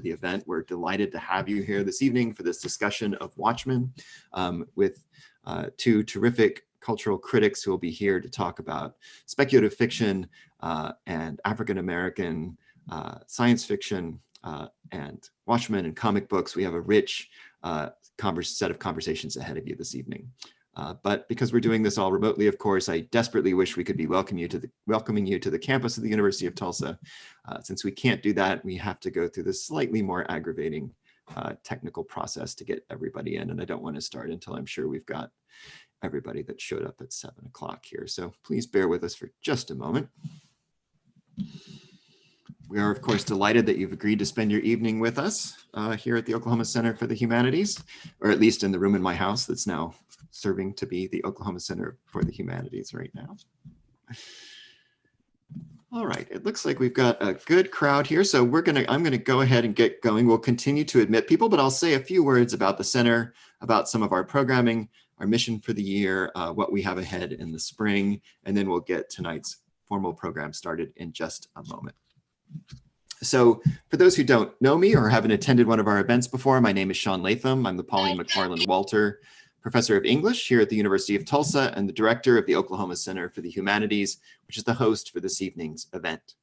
the event. We're delighted to have you here this evening for this discussion of Watchmen with two terrific cultural critics who will be here to talk about speculative fiction and African-American science fiction and Watchmen and comic books. We have a rich set of conversations ahead of you this evening. But because we're doing this all remotely, of course, I desperately wish we could be welcoming you to the campus of the University of Tulsa. Since we can't do that, we have to go through this slightly more aggravating technical process to get everybody in. And I don't want to start until I'm sure we've got everybody that showed up at 7 o'clock here. So please bear with us for just a moment. We are, of course, delighted that you've agreed to spend your evening with us here at the Oklahoma Center for the Humanities, or at least in the room in my house that's now serving to be the Oklahoma Center for the Humanities right now. All right, it looks like we've got a good crowd here, so I'm gonna go ahead and get going. We'll continue to admit people, but I'll say a few words about the center, about some of our programming, our mission for the year, what we have ahead in the spring, and then we'll get tonight's formal program started in just a moment. So for those who don't know me or haven't attended one of our events before, my name is Sean Latham. I'm the Pauline McFarland Walter Professor of English here at the University of Tulsa and the director of the Oklahoma Center for the Humanities, which is the host for this evening's event.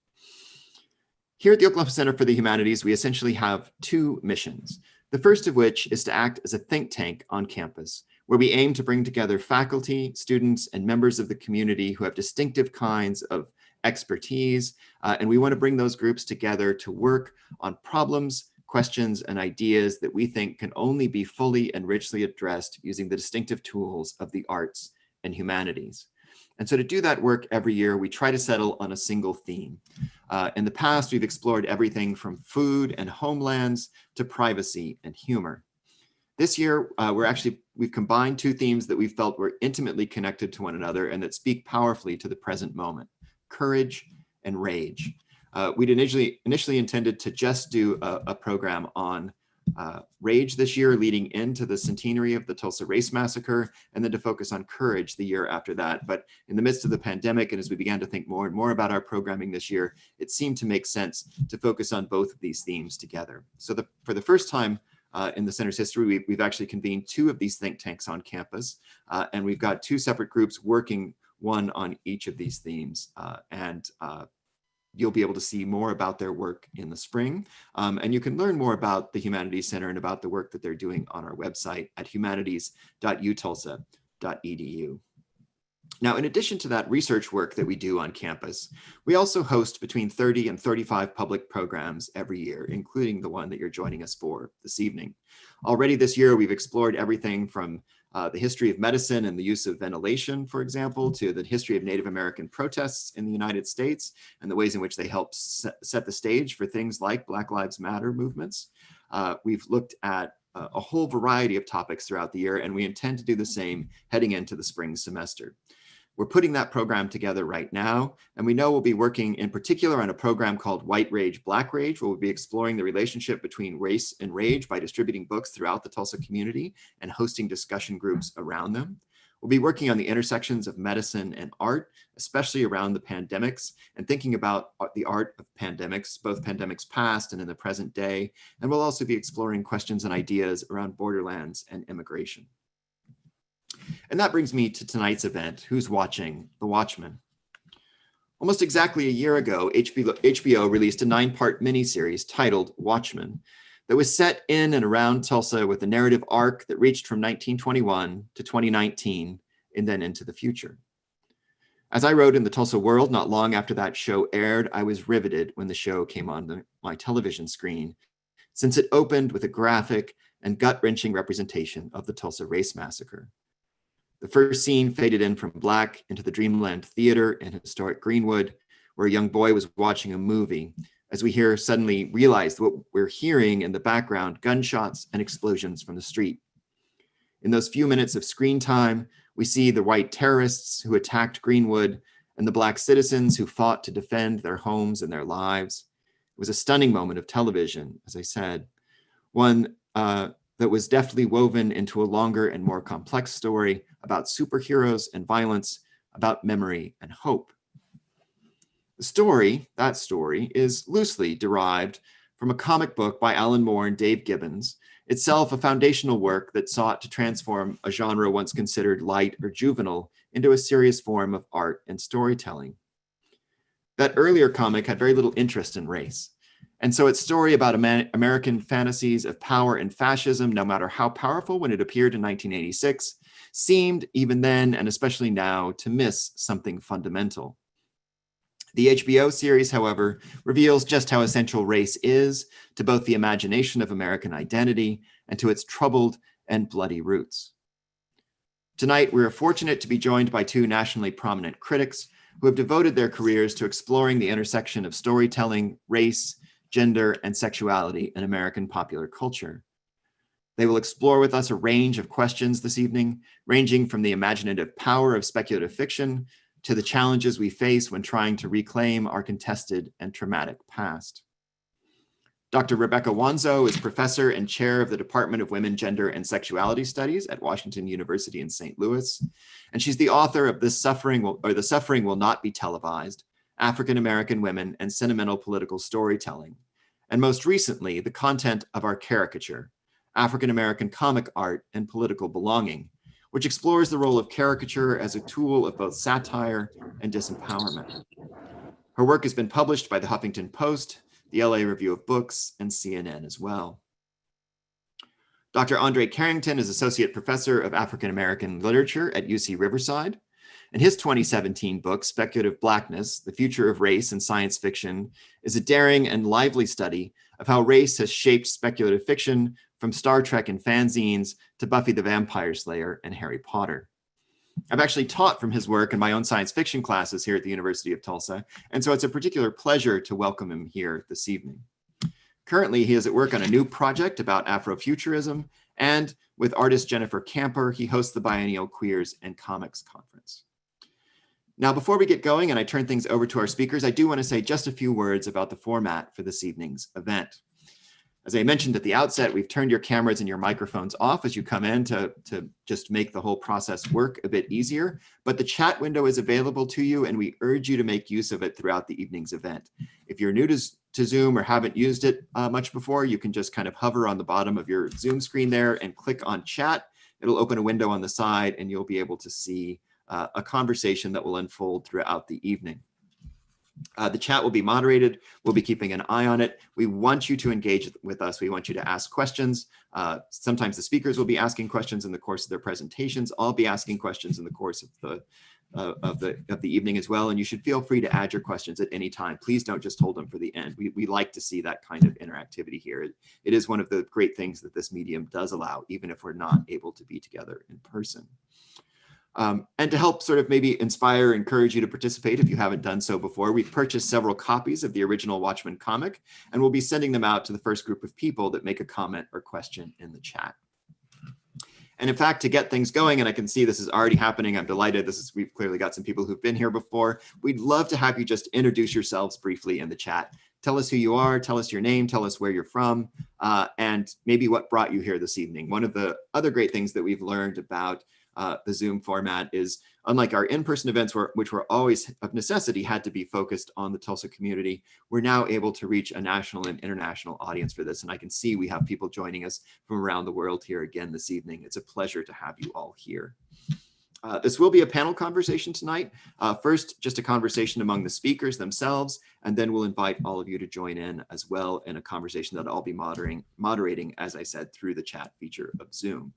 Here at the Oklahoma Center for the Humanities, we essentially have two missions. The first of which is to act as a think tank on campus, where we aim to bring together faculty, students, and members of the community who have distinctive kinds of expertise, and we want to bring those groups together to work on problems, questions, and ideas that we think can only be fully and richly addressed using the distinctive tools of the arts and humanities. And so to do that work every year, we try to settle on a single theme. In the past, we've explored everything from food and homelands to privacy and humor. This year, we've combined two themes that we felt were intimately connected to one another and that speak powerfully to the present moment: courage and rage. We'd initially intended to just do a program on rage this year leading into the centenary of the Tulsa Race Massacre, and then to focus on courage the year after that. But in the midst of the pandemic, and as we began to think more and more about our programming this year, it seemed to make sense to focus on both of these themes together. So for the first time in the center's history, we've actually convened two of these think tanks on campus, and we've got two separate groups working one on each of these themes. You'll be able to see more about their work in the spring. And you can learn more about the Humanities Center and about the work that they're doing on our website at humanities.utulsa.edu. Now, in addition to that research work that we do on campus, we also host between 30 and 35 public programs every year, including the one that you're joining us for this evening. Already this year, we've explored everything from the history of medicine and the use of ventilation, for example, to the history of Native American protests in the United States and the ways in which they help set the stage for things like Black Lives Matter movements. We've looked at a whole variety of topics throughout the year, and we intend to do the same heading into the spring semester. We're putting that program together right now, and we know we'll be working in particular on a program called White Rage, Black Rage, where we'll be exploring the relationship between race and rage by distributing books throughout the Tulsa community and hosting discussion groups around them. We'll be working on the intersections of medicine and art, especially around the pandemics, and thinking about the art of pandemics, both pandemics past and in the present day. And we'll also be exploring questions and ideas around borderlands and immigration. And that brings me to tonight's event, Who's Watching The Watchmen? Almost exactly a year ago, HBO released a 9-part miniseries titled Watchmen that was set in and around Tulsa with a narrative arc that reached from 1921 to 2019 and then into the future. As I wrote in the Tulsa World not long after that show aired, I was riveted when the show came on my television screen, since it opened with a graphic and gut-wrenching representation of the Tulsa Race Massacre. The first scene faded in from black into the Dreamland Theater in historic Greenwood, where a young boy was watching a movie, as we here suddenly realized what we're hearing in the background: gunshots and explosions from the street. In those few minutes of screen time, we see the white terrorists who attacked Greenwood and the black citizens who fought to defend their homes and their lives. It was a stunning moment of television, as I said, one that was deftly woven into a longer and more complex story about superheroes and violence, about memory and hope. That story, is loosely derived from a comic book by Alan Moore and Dave Gibbons, itself a foundational work that sought to transform a genre once considered light or juvenile into a serious form of art and storytelling. That earlier comic had very little interest in race. And so its story about American fantasies of power and fascism, no matter how powerful when it appeared in 1986, seemed even then, and especially now, to miss something fundamental. The HBO series, however, reveals just how essential race is to both the imagination of American identity and to its troubled and bloody roots. Tonight, we are fortunate to be joined by two nationally prominent critics who have devoted their careers to exploring the intersection of storytelling, race, gender, and sexuality in American popular culture. They will explore with us a range of questions this evening, ranging from the imaginative power of speculative fiction to the challenges we face when trying to reclaim our contested and traumatic past. Dr. Rebecca Wanzo is professor and chair of the Department of Women, Gender, and Sexuality Studies at Washington University in St. Louis, and she's the author of The Suffering Will Not Be Televised, African American Women and Sentimental Political Storytelling, and most recently, The Content of Our Caricature, African American Comic Art and Political Belonging, which explores the role of caricature as a tool of both satire and disempowerment. Her work has been published by the Huffington Post, the LA Review of Books, and CNN as well. Dr. André Carrington is Associate Professor of African American Literature at UC Riverside, and his 2017 book, Speculative Blackness, The Future of Race in Science Fiction, is a daring and lively study of how race has shaped speculative fiction from Star Trek and fanzines to Buffy the Vampire Slayer and Harry Potter. I've actually taught from his work in my own science fiction classes here at the University of Tulsa, and so it's a particular pleasure to welcome him here this evening. Currently, he is at work on a new project about Afrofuturism, and with artist Jennifer Camper, he hosts the biennial Queers and Comics Conference. Now, before we get going and I turn things over to our speakers, I do want to say just a few words about the format for this evening's event. As I mentioned at the outset, we've turned your cameras and your microphones off as you come in to just make the whole process work a bit easier. But the chat window is available to you, and we urge you to make use of it throughout the evening's event. If you're new to Zoom or haven't used it much before, you can just kind of hover on the bottom of your Zoom screen there and click on chat. It'll open a window on the side, and you'll be able to see a conversation that will unfold throughout the evening. The chat will be moderated. We'll be keeping an eye on it. We want you to engage with us. We want you to ask questions. Sometimes the speakers will be asking questions in the course of their presentations. I'll be asking questions in the course of the evening as well. And you should feel free to add your questions at any time. Please don't just hold them for the end. We like to see that kind of interactivity here. It is one of the great things that this medium does allow, even if we're not able to be together in person. And to help sort of maybe inspire, encourage you to participate if you haven't done so before, we've purchased several copies of the original Watchmen comic, and we'll be sending them out to the first group of people that make a comment or question in the chat. And in fact, to get things going, and I can see this is already happening, I'm delighted. We've clearly got some people who've been here before. We'd love to have you just introduce yourselves briefly in the chat. Tell us who you are, tell us your name, tell us where you're from, and maybe what brought you here this evening. One of the other great things that we've learned about the Zoom format is, unlike our in-person events, which were always of necessity had to be focused on the Tulsa community, we're now able to reach a national and international audience for this. And I can see we have people joining us from around the world here again this evening. It's a pleasure to have you all here. This will be a panel conversation tonight. First, just a conversation among the speakers themselves, and then we'll invite all of you to join in as well in a conversation that I'll be moderating, as I said, through the chat feature of Zoom.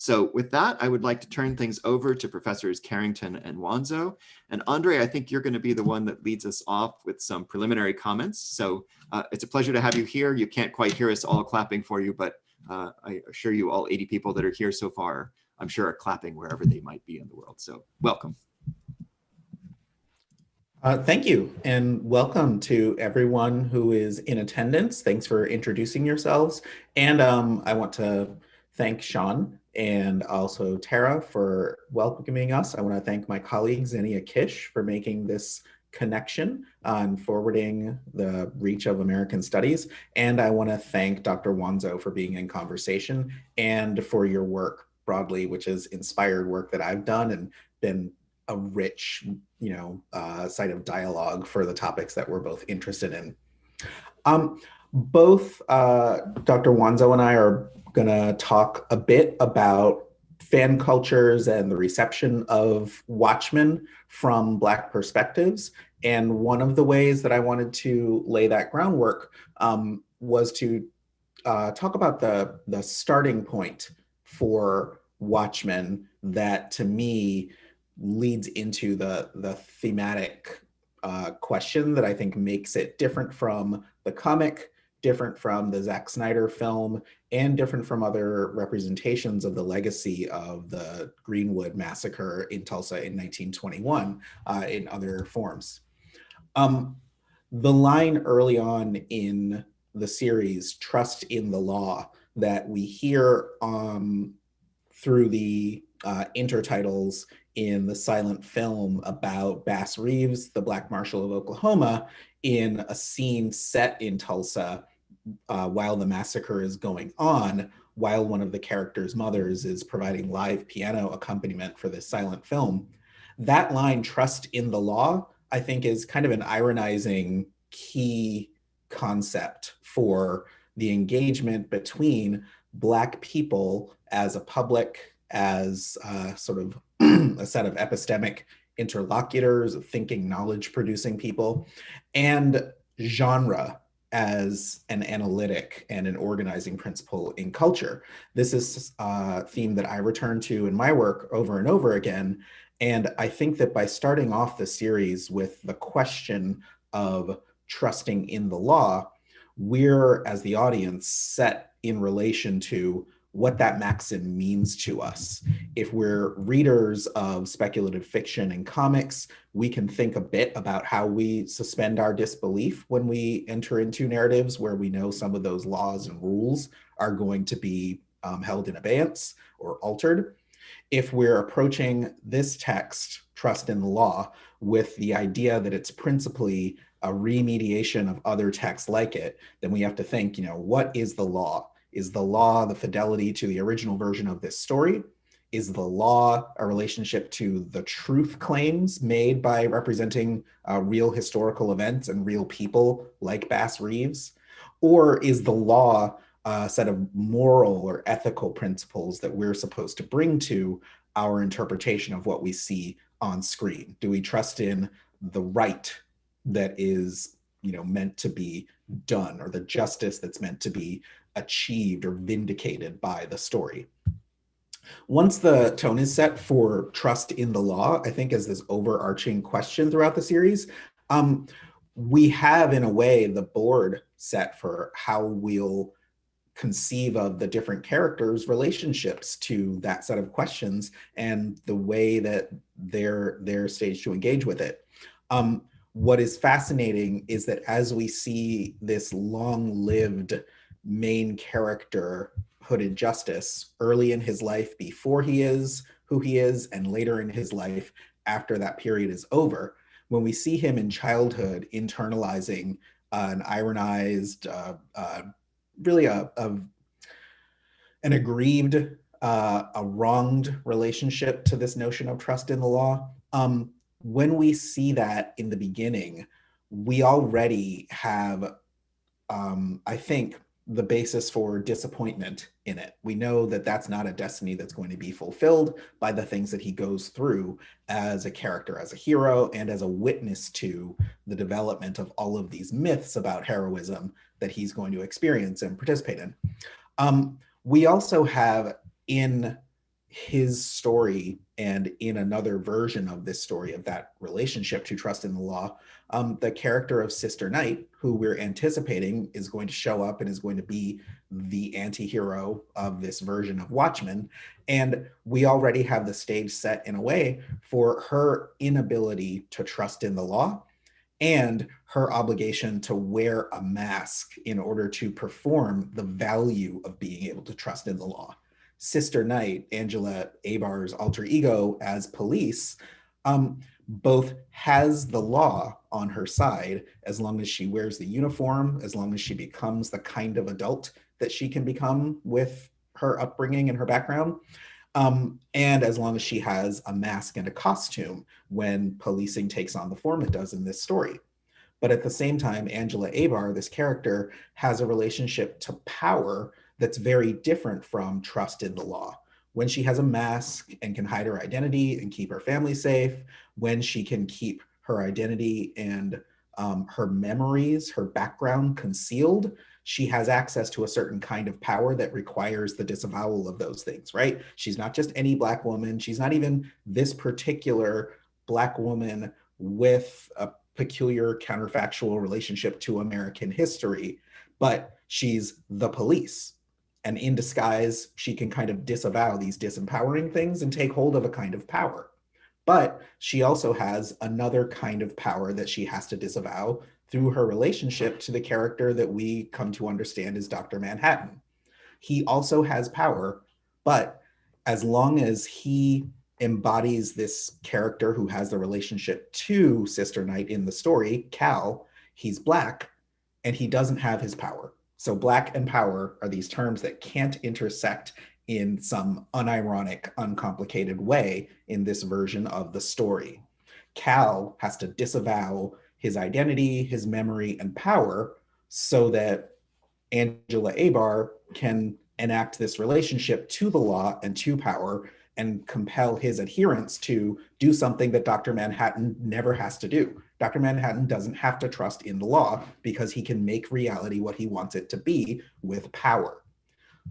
So with that, I would like to turn things over to Professors Carrington and Wanzo. And Andre, I think you're going to be the one that leads us off with some preliminary comments. So it's a pleasure to have you here. You can't quite hear us all clapping for you, but I assure you all 80 people that are here so far, I'm sure are clapping wherever they might be in the world. So welcome. Thank you, and welcome to everyone who is in attendance. Thanks for introducing yourselves. And I want to thank Sean and also Tara for welcoming us. I want to thank my colleague Xenia Kish for making this connection and forwarding the reach of American studies. And I want to thank Dr. Wanzo for being in conversation and for your work broadly, which has inspired work that I've done and been a rich, site of dialogue for the topics that we're both interested in. Both Dr. Wanzo and I are going to talk a bit about fan cultures and the reception of Watchmen from Black perspectives. And one of the ways that I wanted to lay that groundwork was to talk about the starting point for Watchmen that to me leads into the thematic question that I think makes it different from the comic, different from the Zack Snyder film, and different from other representations of the legacy of the Greenwood massacre in Tulsa in 1921 in other forms. Um, the line early on in the series, "Trust in the Law," that we hear through the intertitles in the silent film about Bass Reeves, the Black Marshal of Oklahoma, in a scene set in Tulsa while the massacre is going on, while one of the characters' mothers is providing live piano accompaniment for this silent film. That line, "Trust in the Law," I think is kind of an ironizing key concept for the engagement between Black people as a public, as sort of a set of epistemic interlocutors, thinking, knowledge producing people, and genre as an analytic and an organizing principle in culture. This is a theme that I return to in my work over and over again. And I think that by starting off the series with the question of trusting in the law, we're, as the audience, set in relation to what that maxim means to us. If we're readers of speculative fiction and comics, we can think a bit about how we suspend our disbelief when we enter into narratives where we know some of those laws and rules are going to be held in abeyance or altered. If we're approaching this text, "Trust in the Law," with the idea that it's principally a remediation of other texts like it, then we have to think, what is the law? Is the law the fidelity to the original version of this story? Is the law a relationship to the truth claims made by representing real historical events and real people like Bass Reeves? Or is the law a set of moral or ethical principles that we're supposed to bring to our interpretation of what we see on screen? Do we trust in the right that is, meant to be done, or the justice that's meant to be achieved or vindicated by the story? Once the tone is set for trust in the law, I think as this overarching question throughout the series, we have in a way the board set for how we'll conceive of the different characters' relationships to that set of questions and the way that they're staged to engage with it. What is fascinating is that as we see this long-lived main character, Hooded Justice, early in his life before he is who he is, and later in his life after that period is over, when we see him in childhood internalizing an ironized, really an aggrieved, a wronged relationship to this notion of trust in the law. When we see that in the beginning, we already have, I think, the basis for disappointment in it. We know that that's not a destiny that's going to be fulfilled by the things that he goes through as a character, as a hero, and as a witness to the development of all of these myths about heroism that he's going to experience and participate in. We also have in his story, and in another version of this story of that relationship to trust in the law, the character of Sister Night, who we're anticipating is going to show up and is going to be the anti-hero of this version of Watchmen. And we already have the stage set in a way for her inability to trust in the law and her obligation to wear a mask in order to perform the value of being able to trust in the law. Sister Night, Angela Abar's alter ego as police, both has the law on her side as long as she wears the uniform, as long as she becomes the kind of adult that she can become with her upbringing and her background, and as long as she has a mask and a costume when policing takes on the form it does in this story. But at the same time, Angela Abar, this character, has a relationship to power that's very different from trust in the law. When she has a mask and can hide her identity and keep her family safe, when she can keep her identity and her memories, her background concealed, she has access to a certain kind of power that requires the disavowal of those things, right? She's not just any Black woman. She's not even this particular Black woman with a peculiar counterfactual relationship to American history, but she's the police. And in disguise, she can kind of disavow these disempowering things and take hold of a kind of power. But she also has another kind of power that she has to disavow through her relationship to the character that we come to understand as Dr. Manhattan. He also has power, but as long as he embodies this character who has the relationship to Sister Night in the story, Cal, he's Black and he doesn't have his power. So Black and power are these terms that can't intersect in some unironic, uncomplicated way in this version of the story. Cal has to disavow his identity, his memory, and power so that Angela Abar can enact this relationship to the law and to power and compel his adherents to do something that Dr. Manhattan never has to do. Dr. Manhattan doesn't have to trust in the law because he can make reality what he wants it to be with power.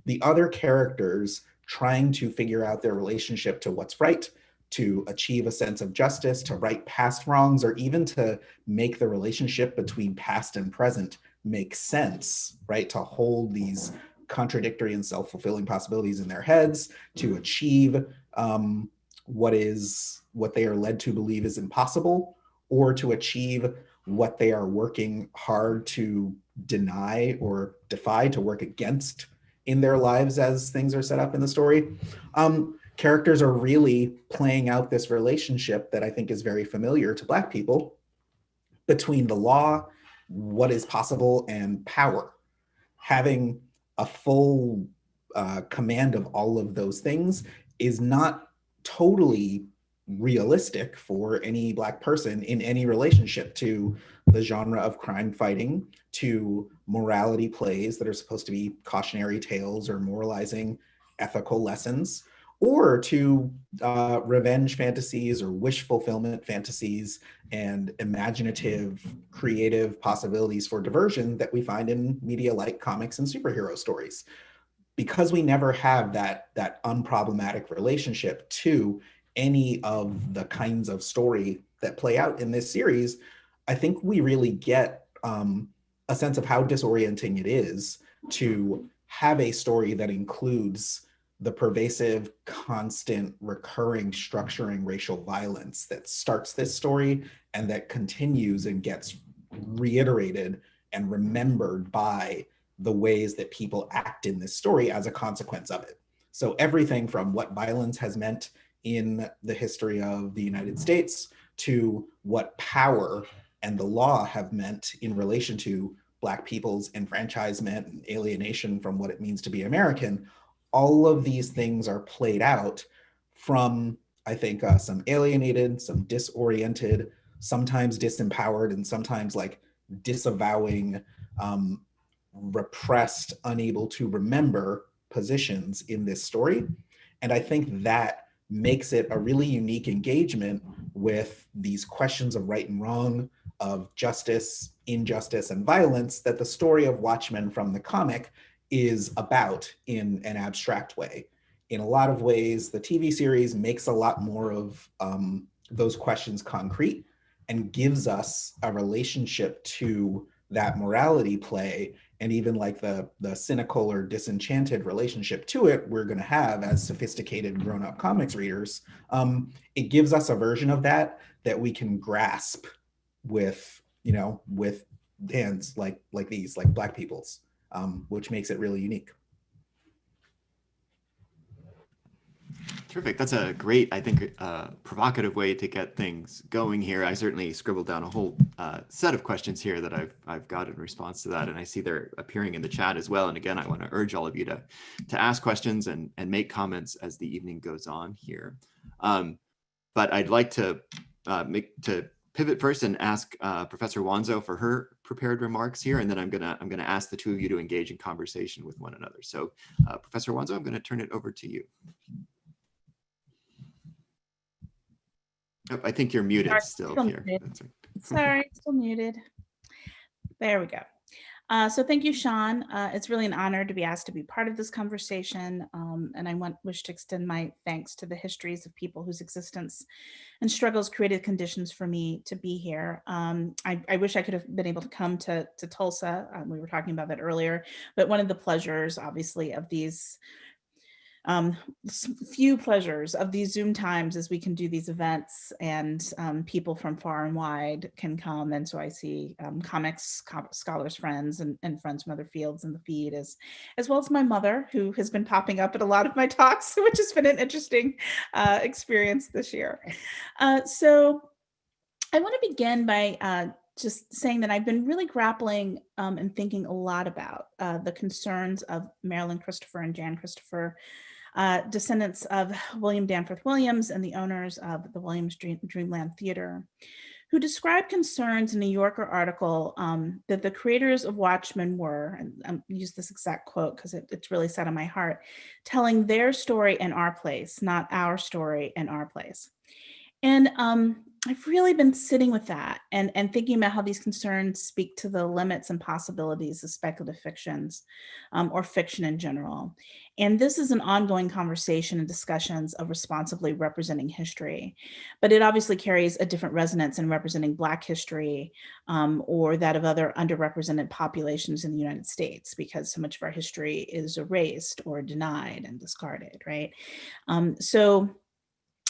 The other characters trying to figure out their relationship to what's right, to achieve a sense of justice, to right past wrongs, or even to make the relationship between past and present make sense, right? To hold these contradictory and self-fulfilling possibilities in their heads, to achieve what they are led to believe is impossible, or to achieve what they are working hard to deny or defy, to work against in their lives as things are set up in the story. Characters are really playing out this relationship that I think is very familiar to Black people between the law, what is possible, and power. Having a full command of all of those things is not totally realistic for any Black person in any relationship to the genre of crime fighting, to morality plays that are supposed to be cautionary tales or moralizing ethical lessons, or to revenge fantasies or wish fulfillment fantasies and imaginative, creative possibilities for diversion that we find in media like comics and superhero stories. Because we never have that unproblematic relationship to any of the kinds of story that play out in this series, I think we really get a sense of how disorienting it is to have a story that includes the pervasive, constant, recurring, structuring racial violence that starts this story and that continues and gets reiterated and remembered by the ways that people act in this story as a consequence of it. So everything from what violence has meant in the history of the United States to what power and the law have meant in relation to Black people's enfranchisement and alienation from what it means to be American, all of these things are played out from, I think, some alienated, some disoriented, sometimes disempowered, and sometimes like disavowing, repressed, unable to remember positions in this story. And I think that makes it a really unique engagement with these questions of right and wrong, of justice, injustice, and violence that the story of Watchmen from the comic is about in an abstract way. In a lot of ways, the TV series makes a lot more of those questions concrete and gives us a relationship to that morality play and even like the cynical or disenchanted relationship to it we're going to have as sophisticated grown-up comics readers. It gives us a version of that that we can grasp with, you know, with hands like these, like Black people's, which makes it really unique. Terrific. That's a great, I think, provocative way to get things going here. I certainly scribbled down a whole set of questions here that I've got in response to that, and I see they're appearing in the chat as well. And again, I want to urge all of you to ask questions and make comments as the evening goes on here. But I'd like to pivot first and ask Professor Wanzo for her prepared remarks here, and then I'm gonna ask the two of you to engage in conversation with one another. So, Professor Wanzo, I'm gonna turn it over to you. Oh, I think you're muted still here. That's right. Sorry, still muted. There we go. So thank you, Sean. It's really an honor to be asked to be part of this conversation. And I wish to extend my thanks to the histories of people whose existence and struggles created conditions for me to be here. I wish I could have been able to come to Tulsa. We were talking about that earlier, but one of the pleasures, obviously, of these few pleasures of these Zoom times is we can do these events, and people from far and wide can come. And so I see comics, scholars, friends, and friends from other fields in the feed, as well as my mother, who has been popping up at a lot of my talks, which has been an interesting experience this year. So I want to begin by just saying that I've been really grappling and thinking a lot about the concerns of Marilyn Christopher and Jan Christopher, descendants of William Danforth Williams and the owners of the Williams Dreamland Theater, who described concerns in a New Yorker article that the creators of Watchmen were, and I use this exact quote because it's really set on my heart, telling their story in our place, not our story in our place. And I've really been sitting with that and thinking about how these concerns speak to the limits and possibilities of speculative fictions, or fiction in general. And this is an ongoing conversation and discussions of responsibly representing history, but it obviously carries a different resonance in representing Black history, or that of other underrepresented populations in the United States, because so much of our history is erased or denied and discarded, right? So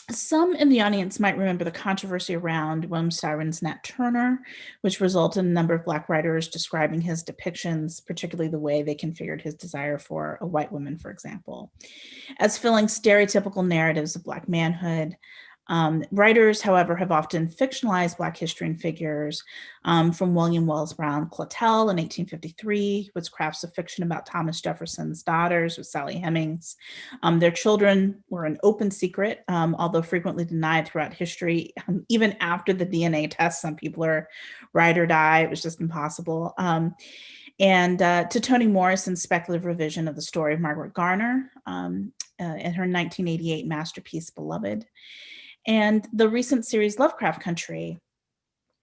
some in the audience might remember the controversy around William Styron's Nat Turner, which resulted in a number of Black writers describing his depictions, particularly the way they configured his desire for a white woman, for example, as filling stereotypical narratives of Black manhood. Writers, however, have often fictionalized Black history and figures, from William Wells Brown Clotel in 1853, with crafts of fiction about Thomas Jefferson's daughters with Sally Hemings. Their children were an open secret, although frequently denied throughout history. Even after the DNA test, some people are ride or die. It was just impossible. And to Toni Morrison's speculative revision of the story of Margaret Garner in her 1988 masterpiece, Beloved. And the recent series Lovecraft Country,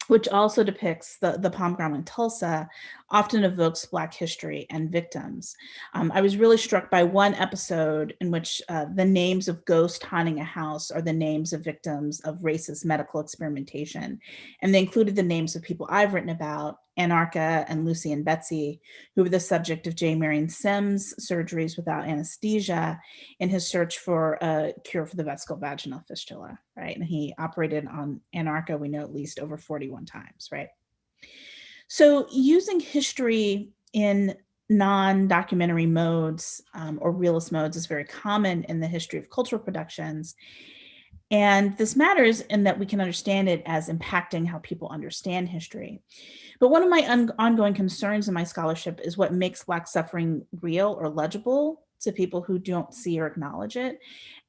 which also depicts the pom ground in Tulsa, often evokes Black history and victims. I was really struck by one episode in which the names of ghosts haunting a house are the names of victims of racist medical experimentation. And they included the names of people I've written about, Anarcha and Lucy and Betsy, who were the subject of J. Marion Sims' surgeries without anesthesia in his search for a cure for the vesicovaginal fistula, right? And he operated on Anarcha, we know, at least over 41 times, right? So using history in non-documentary modes, or realist modes, is very common in the history of cultural productions. And this matters in that we can understand it as impacting how people understand history. But one of my ongoing concerns in my scholarship is what makes Black suffering real or legible to people who don't see or acknowledge it.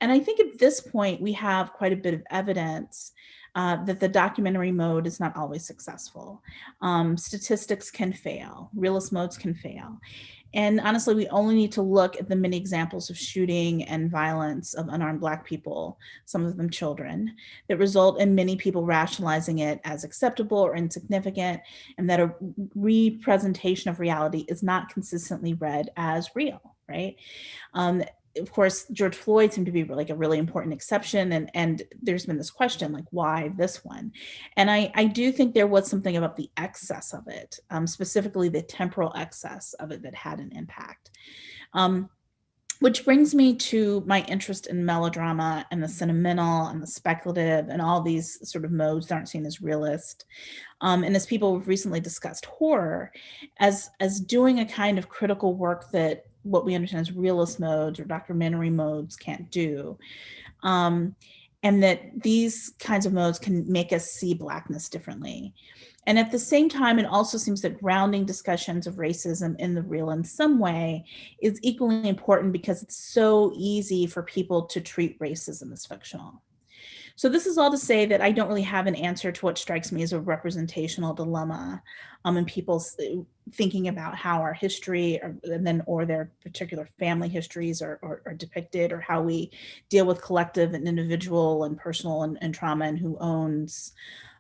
And I think at this point, we have quite a bit of evidence that the documentary mode is not always successful. Statistics can fail, realist modes can fail. And honestly, we only need to look at the many examples of shooting and violence of unarmed Black people, some of them children, that result in many people rationalizing it as acceptable or insignificant, and that a representation of reality is not consistently read as real, right? Of course, George Floyd seemed to be like a really important exception. And there's been this question, like, why this one? And I do think there was something about the excess of it, specifically the temporal excess of it, that had an impact. Which brings me to my interest in melodrama and the sentimental and the speculative and all these sort of modes that aren't seen as realist. And as people have recently discussed horror as doing a kind of critical work that what we understand as realist modes or documentary modes can't do. And that these kinds of modes can make us see Blackness differently. And at the same time, it also seems that grounding discussions of racism in the real in some way is equally important, because it's so easy for people to treat racism as fictional. So this is all to say that I don't really have an answer to what strikes me as a representational dilemma in people's thinking about how our history or their particular family histories are depicted, or how we deal with collective and individual and personal and trauma, and who owns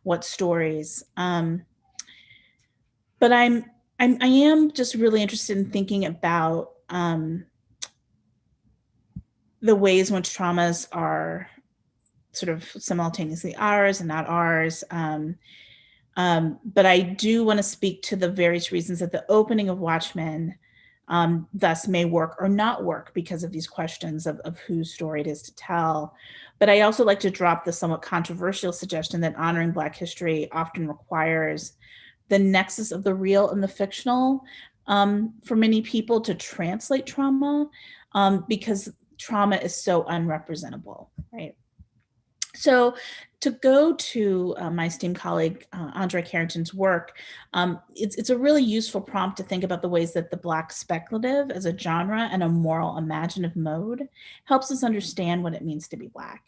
what stories. But I am just really interested in thinking about the ways in which traumas are sort of simultaneously ours and not ours. But I do want to speak to the various reasons that the opening of Watchmen thus may work or not work because of these questions of whose story it is to tell. But I also like to drop the somewhat controversial suggestion that honoring Black history often requires the nexus of the real and the fictional for many people to translate trauma, because trauma is so unrepresentable, right? So to go to my esteemed colleague, André Carrington's work, it's a really useful prompt to think about the ways that the Black speculative as a genre and a moral imaginative mode helps us understand what it means to be Black.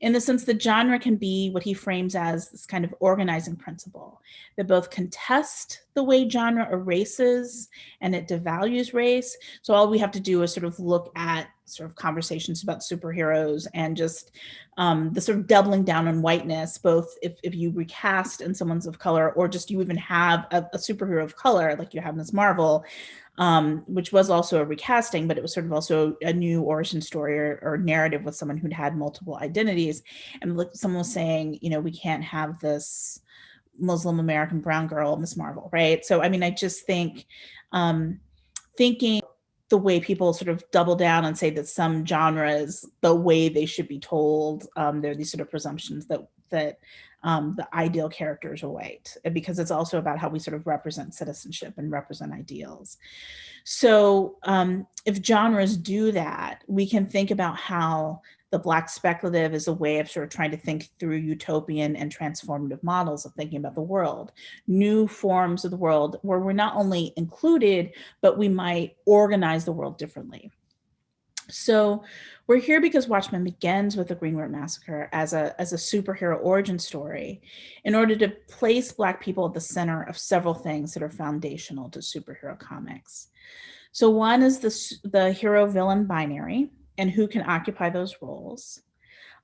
In the sense that genre can be what he frames as this kind of organizing principle that both contest the way genre erases and it devalues race. So all we have to do is sort of look at sort of conversations about superheroes and just the sort of doubling down on whiteness, both if you recast in someone's of color, or just you even have a superhero of color like you have in this Marvel, which was also a recasting, but it was sort of also a new origin story or narrative with someone who'd had multiple identities. And like someone was saying, you know, we can't have this Muslim American brown girl, Miss Marvel, right? So, I mean, I just think thinking the way people sort of double down and say that some genres, the way they should be told, there are these sort of presumptions that the ideal characters are white, because it's also about how we sort of represent citizenship and represent ideals. So if genres do that, we can think about how the Black speculative is a way of sort of trying to think through utopian and transformative models of thinking about the world, new forms of the world where we're not only included, but we might organize the world differently. So we're here because Watchmen begins with the Green River Massacre as a superhero origin story in order to place Black people at the center of several things that are foundational to superhero comics. So one is the hero-villain binary and who can occupy those roles.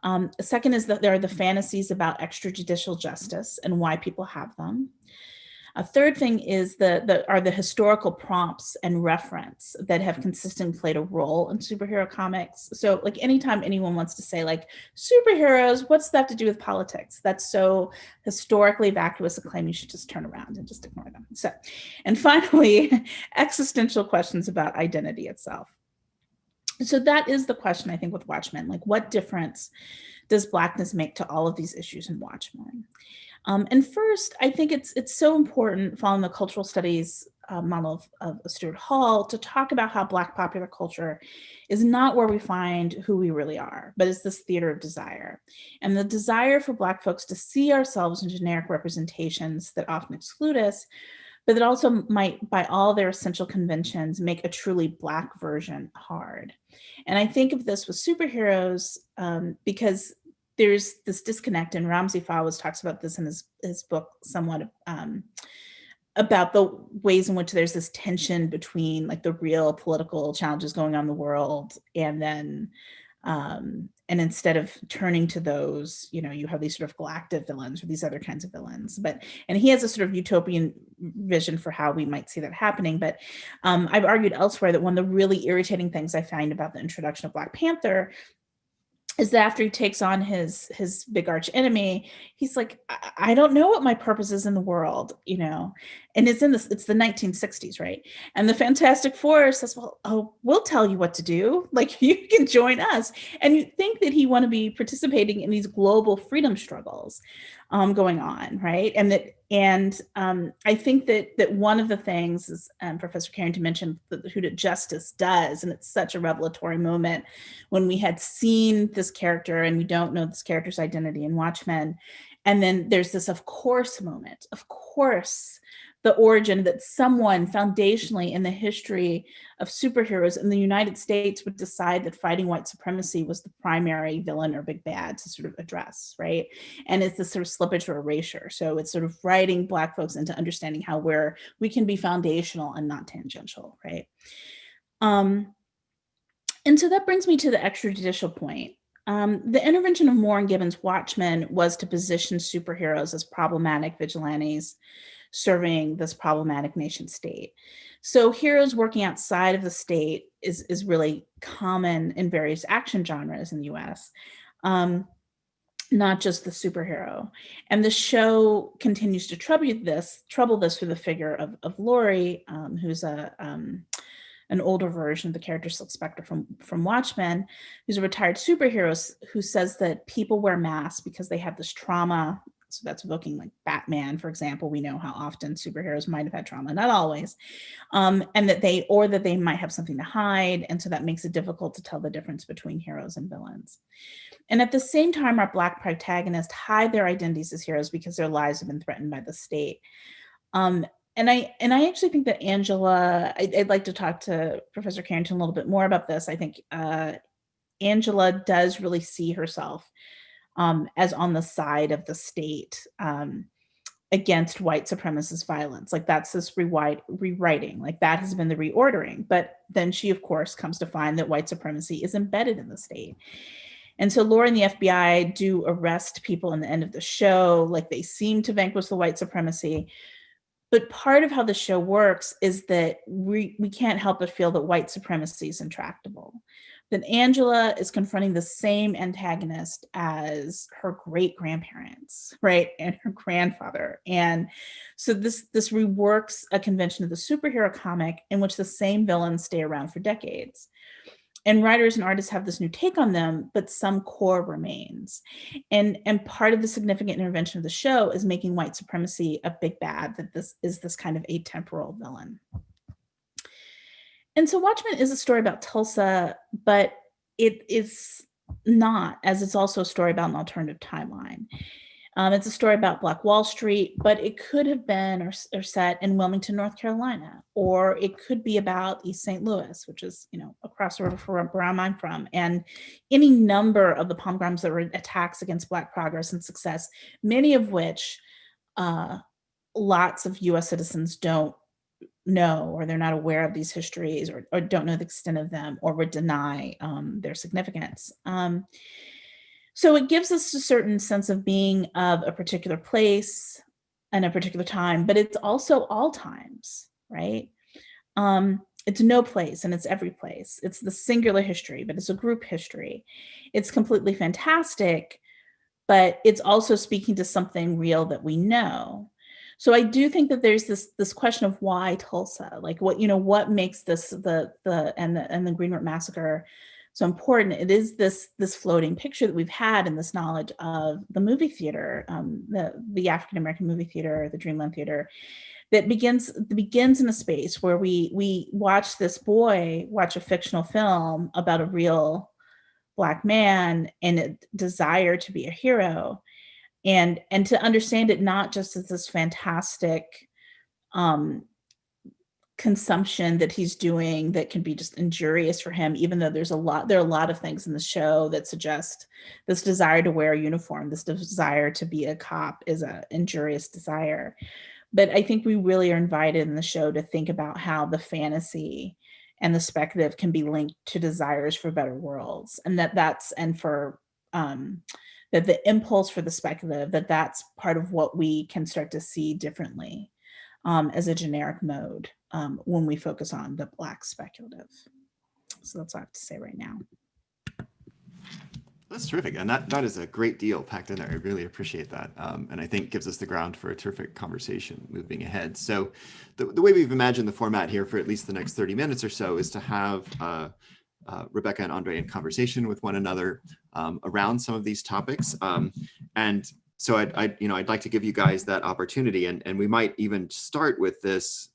A second is that there are the fantasies about extrajudicial justice and why people have them. A third thing is the historical prompts and reference that have consistently played a role in superhero comics. So like anytime anyone wants to say like superheroes, what's that have to do with politics? That's so historically vacuous a claim, you should just turn around and just ignore them. So, and finally, existential questions about identity itself. So that is the question, I think, with Watchmen. Like, what difference does Blackness make to all of these issues in Watchmen? And first, I think it's so important, following the cultural studies model of Stuart Hall, to talk about how Black popular culture is not where we find who we really are, but is this theater of desire. And the desire for Black folks to see ourselves in generic representations that often exclude us, but that also might, by all their essential conventions, make a truly Black version hard. And I think of this with superheroes because there's this disconnect, and Ramsey Fawaz talks about this in his book somewhat, about the ways in which there's this tension between like the real political challenges going on in the world, and then and instead of turning to those, you know, you have these sort of galactic villains or these other kinds of villains. And he has a sort of utopian vision for how we might see that happening. But I've argued elsewhere that one of the really irritating things I find about the introduction of Black Panther is that after he takes on his big arch enemy, he's like, I don't know what my purpose is in the world, you know. And it's the 1960s, right? And the Fantastic Four says, well, oh, we'll tell you what to do. Like, you can join us. And you think that he want to be participating in these global freedom struggles going on, right? And I think that one of the things is, Professor Carrington mentioned who did Justice does, and it's such a revelatory moment when we had seen this character and we don't know this character's identity in Watchmen. And then there's this of course moment. Of course, the origin that someone foundationally in the history of superheroes in the United States would decide that fighting white supremacy was the primary villain or big bad to sort of address, right? And it's this sort of slippage or erasure. So it's sort of writing Black folks into understanding how we can be foundational and not tangential, right? And so that brings me to the extrajudicial point. The intervention of Moore and Gibbons' Watchmen was to position superheroes as problematic vigilantes serving this problematic nation state. So heroes working outside of the state is really common in various action genres in the US, not just the superhero. And the show continues to trouble this through the figure of Laurie, who's an older version of the character Silk Spectre from Watchmen, who's a retired superhero who says that people wear masks because they have this trauma. So that's evoking like Batman, for example. We know how often superheroes might have had trauma, not always, and that they might have something to hide. And so that makes it difficult to tell the difference between heroes and villains. And at the same time, our Black protagonists hide their identities as heroes because their lives have been threatened by the state. And I actually think that Angela, I'd like to talk to Professor Carrington a little bit more about this. I think Angela does really see herself as on the side of the state against white supremacist violence. Like that's this rewriting, like that has been the reordering. But then she, of course, comes to find that white supremacy is embedded in the state. And so Laura and the FBI do arrest people in the end of the show, like they seem to vanquish the white supremacy. But part of how the show works is that we can't help but feel that white supremacy is intractable. That Angela is confronting the same antagonist as her great-grandparents, right? And her grandfather. And so this reworks a convention of the superhero comic in which the same villains stay around for decades. And writers and artists have this new take on them, but some core remains. And part of the significant intervention of the show is making white supremacy a big bad, that this is this kind of atemporal villain. And so Watchmen is a story about Tulsa, but it is not, as it's also a story about an alternative timeline. It's a story about Black Wall Street, but it could have been or set in Wilmington, North Carolina, or it could be about East St. Louis, which is, across the river from where I'm from, and any number of the pogroms that were attacks against Black progress and success, many of which lots of US citizens don't know, or they're not aware of these histories, or don't know the extent of them, or would deny their significance. So it gives us a certain sense of being of a particular place and a particular time, but it's also all times, right? It's no place and it's every place. It's the singular history, but it's a group history. It's completely fantastic, but it's also speaking to something real that we know. So I do think that there's this question of why Tulsa, like what makes this the Green River Massacre so important. It is this floating picture that we've had in this knowledge of the movie theater, the African American movie theater, the Dreamland Theater, that begins in a space where we watch this boy watch a fictional film about a real Black man and a desire to be a hero, and to understand it not just as this fantastic consumption that he's doing that can be just injurious for him, even though there are a lot of things in the show that suggest this desire to wear a uniform, this desire to be a cop is an injurious desire. But I think we really are invited in the show to think about how the fantasy and the speculative can be linked to desires for better worlds, and that the impulse for the speculative, that's part of what we can start to see differently as a generic mode when we focus on the Black speculative. So that's all I have to say right now. That's terrific. And that is a great deal packed in there. I really appreciate that. And I think gives us the ground for a terrific conversation moving ahead. So the way we've imagined the format here for at least the next 30 minutes or so is to have Rebecca and André in conversation with one another around some of these topics. And so I'd like to give you guys that opportunity, and we might even start with this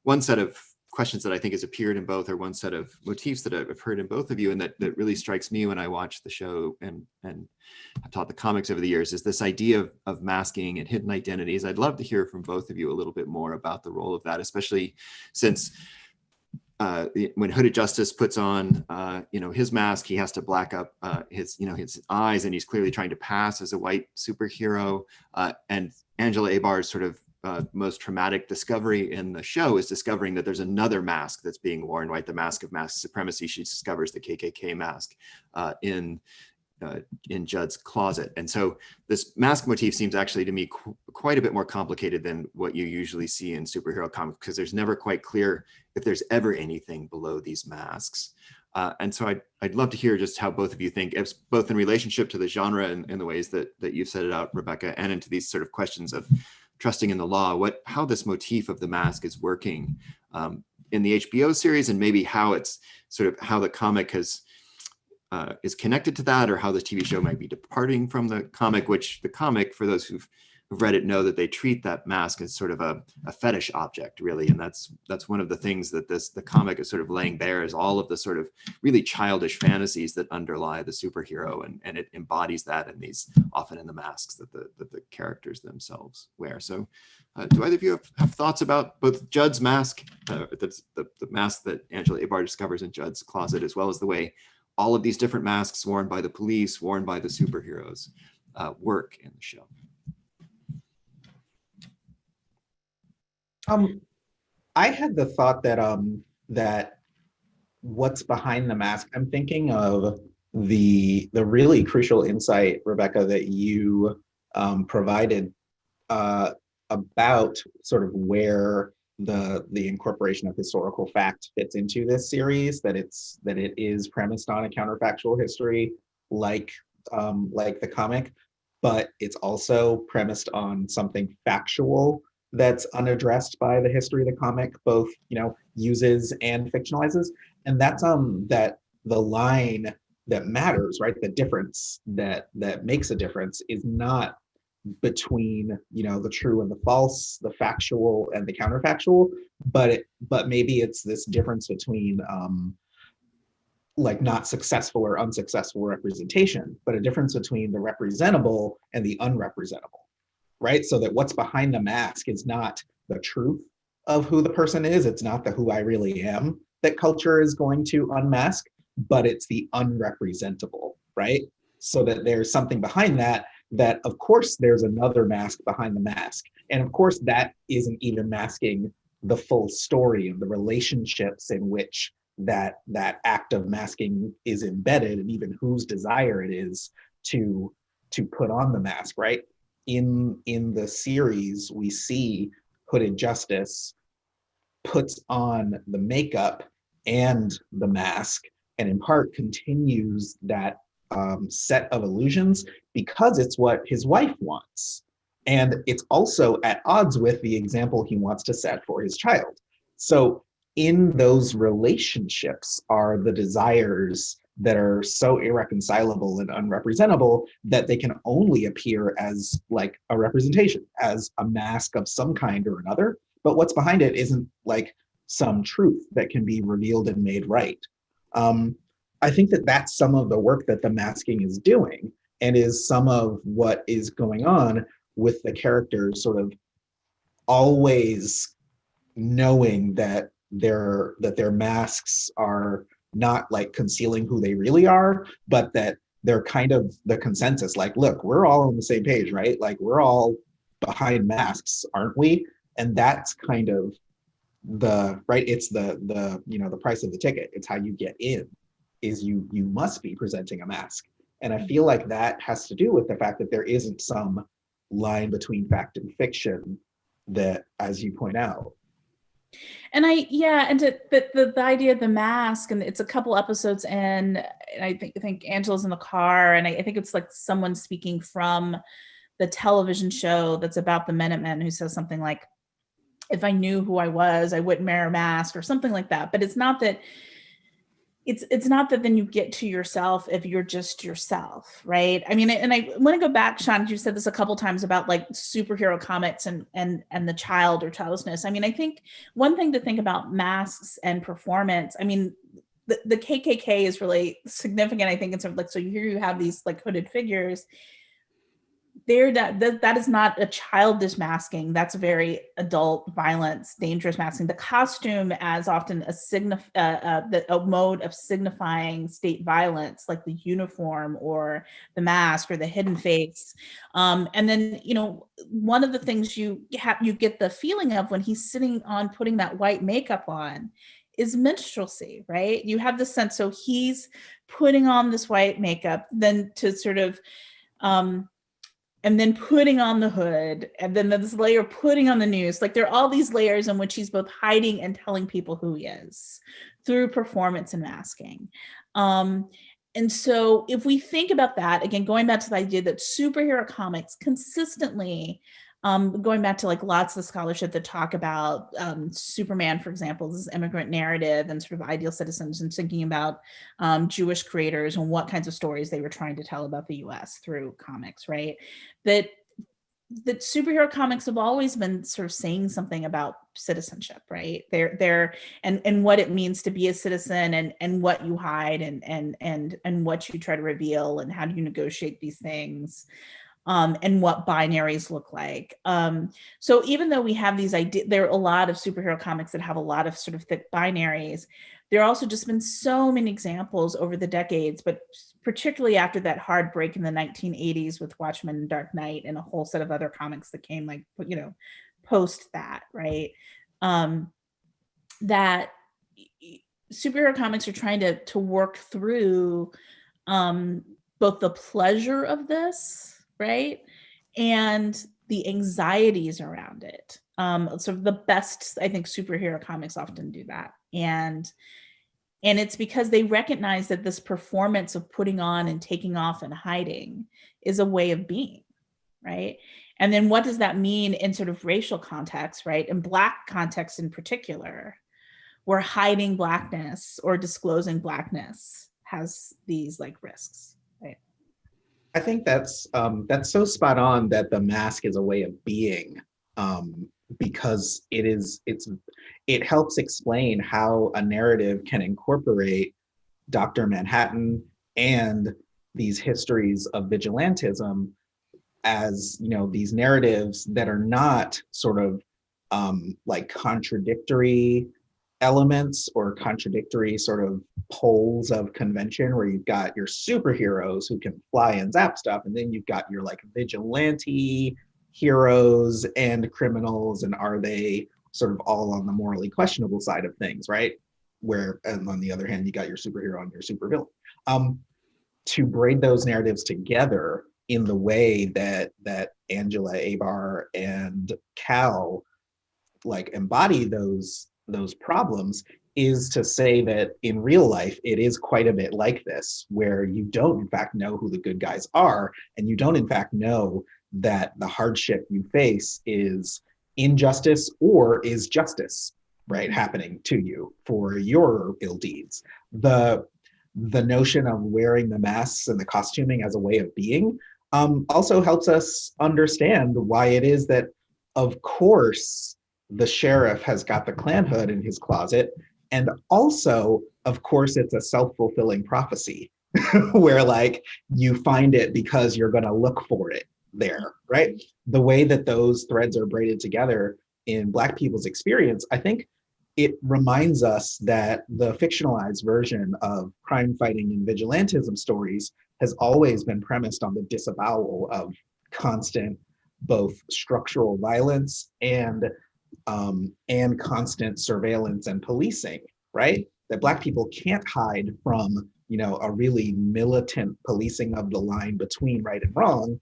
one set of questions that I think has appeared in both, or one set of motifs that I've heard in both of you, and that really strikes me when I watch the show and I've taught the comics over the years, is this idea of masking and hidden identities. I'd love to hear from both of you a little bit more about the role of that, especially since when Hooded Justice puts on, his mask, he has to black up his eyes, and he's clearly trying to pass as a white superhero. And Angela Abar's sort of most traumatic discovery in the show is discovering that there's another mask that's being worn, right? The mask of mask supremacy. She discovers the KKK mask in Judd's closet. And so this mask motif seems actually to me quite a bit more complicated than what you usually see in superhero comics, because there's never quite clear if there's ever anything below these masks. And so I'd love to hear just how both of you think, both in relationship to the genre and in the ways that you've set it out, Rebecca, and into these sort of questions of trusting in the law, how this motif of the mask is working in the HBO series, and maybe how it's sort of how the comic is connected to that, or how the TV show might be departing from the comic, which the comic, for those who've read it, know that they treat that mask as sort of a fetish object, really. And that's one of the things that the comic is sort of laying bare, is all of the sort of really childish fantasies that underlie the superhero, and it embodies that in these, often in the masks that the characters themselves wear. So do either of you have thoughts about both Judd's mask, that's the mask that Angela Abar discovers in Judd's closet, as well as the way all of these different masks worn by the police, worn by the superheroes, work in the show? I had the thought that that what's behind the mask. I'm thinking of the really crucial insight, Rebecca, that you provided about sort of where the incorporation of historical fact fits into this series. That it is premised on a counterfactual history, like the comic, but it's also premised on something factual that's unaddressed by the history of the comic, both uses and fictionalizes. And that's that the line that matters, right? The difference that makes a difference is not between the true and the false, the factual and the counterfactual, but maybe it's this difference between like not successful or unsuccessful representation, but a difference between the representable and the unrepresentable, right? So that what's behind the mask is not the truth of who the person is. It's not the who I really am that culture is going to unmask, but it's the unrepresentable, right? So that there's something behind that of course there's another mask behind the mask. And of course that isn't even masking the full story of the relationships in which that act of masking is embedded, and even whose desire it is to put on the mask, right? In the series, we see Hooded Justice puts on the makeup and the mask, and in part continues that set of illusions because it's what his wife wants. And it's also at odds with the example he wants to set for his child. So in those relationships are the desires that are so irreconcilable and unrepresentable that they can only appear as like a representation, as a mask of some kind or another. But what's behind it isn't like some truth that can be revealed and made right. I think that that's some of the work that the masking is doing, and is some of what is going on with the characters sort of always knowing that their masks are not like concealing who they really are, but that they're kind of the consensus, like, look, we're all on the same page, right? Like, we're all behind masks, aren't we? And that's kind of it's the price of the ticket. It's how you get in, is you must be presenting a mask. And I feel like that has to do with the fact that there isn't some line between fact and fiction that, as you point out. And the idea of the mask, and it's a couple episodes in, and I think Angela's in the car, and I think it's like someone speaking from the television show that's about the Minutemen, who says something like, if I knew who I was, I wouldn't wear a mask, or something like that. But it's not that it's not that then you get to yourself if you're just yourself, right? I mean, and I want to go back, Sean, you said this a couple times about like superhero comics and the child or childlessness. I mean, I think one thing to think about masks and performance, I mean, the KKK is really significant, I think, in sort of like, so here you have these like hooded figures there, that is not a childish masking. That's very adult violence, dangerous masking. The costume as often a mode of signifying state violence, like the uniform or the mask or the hidden face. And then, you know, one of the things you get the feeling of when he's sitting on putting that white makeup on is minstrelsy, right? You have the sense, so he's putting on this white makeup, then to sort of, and then putting on the hood, and then this layer putting on the news. Like there are all these layers in which he's both hiding and telling people who he is through performance and masking. And so if we think about that, again, going back to the idea that superhero comics consistently, going back to like lots of the scholarship that talk about Superman, for example, this immigrant narrative and sort of ideal citizens, and thinking about Jewish creators and what kinds of stories they were trying to tell about the US through comics, right? That superhero comics have always been sort of saying something about citizenship, right? They're and what it means to be a citizen, and what you hide, and what you try to reveal, and how do you negotiate these things. And what binaries look like. So even though we have these ideas, there are a lot of superhero comics that have a lot of sort of thick binaries. There are also just been so many examples over the decades, but particularly after that hard break in the 1980s with Watchmen and Dark Knight and a whole set of other comics that came like, you know, post that, right? That superhero comics are trying to work through both the pleasure of this, right, and the anxieties around it. So the best, I think, superhero comics often do that, and it's because they recognize that this performance of putting on and taking off and hiding is a way of being, right? And then what does that mean in sort of racial context, right? In Black context in particular, where hiding Blackness or disclosing Blackness has these like risks, right? I think that's so spot on that the mask is a way of being, because it helps explain how a narrative can incorporate Dr. Manhattan and these histories of vigilantism as, you know, these narratives that are not sort of like contradictory elements or contradictory sort of poles of convention, where you've got your superheroes who can fly and zap stuff, and then you've got your like vigilante heroes and criminals, and are they sort of all on the morally questionable side of things, right? Where, and on the other hand, you got your superhero and your supervillain. To braid those narratives together in the way that Angela Abar and Cal like embody those problems is to say that in real life, it is quite a bit like this, where you don't in fact know who the good guys are, and you don't in fact know that the hardship you face is injustice or is justice, right, happening to you for your ill deeds. The notion of wearing the masks and the costuming as a way of being also helps us understand why it is that, of course, the sheriff has got the Klan hood in his closet, and also, of course, it's a self-fulfilling prophecy where like you find it because you're going to look for it there, right? The way that those threads are braided together in Black people's experience, I think it reminds us that the fictionalized version of crime fighting and vigilantism stories has always been premised on the disavowal of constant both structural violence and constant surveillance and policing, right? That Black people can't hide from, you know, a really militant policing of the line between right and wrong,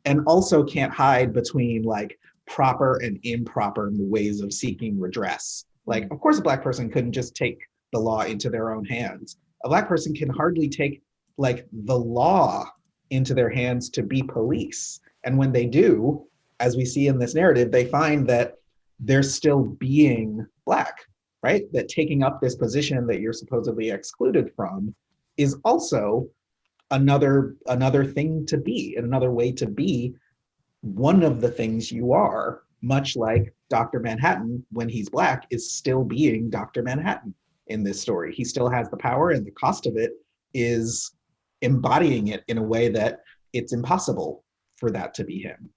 and also can't hide between like proper and improper ways of seeking redress. Like, of course, a Black person couldn't just take the law into their own hands. A Black person can hardly take like the law into their hands to be police. And when they do, as we see in this narrative, they find that they're still being Black. right? That taking up this position that you're supposedly excluded from is also another thing to be, another way to be one of the things you are, much like Dr. Manhattan, when he's Black, is still being Dr. Manhattan in this story. He still has the power, and the cost of it is embodying it in a way that it's impossible for that to be him.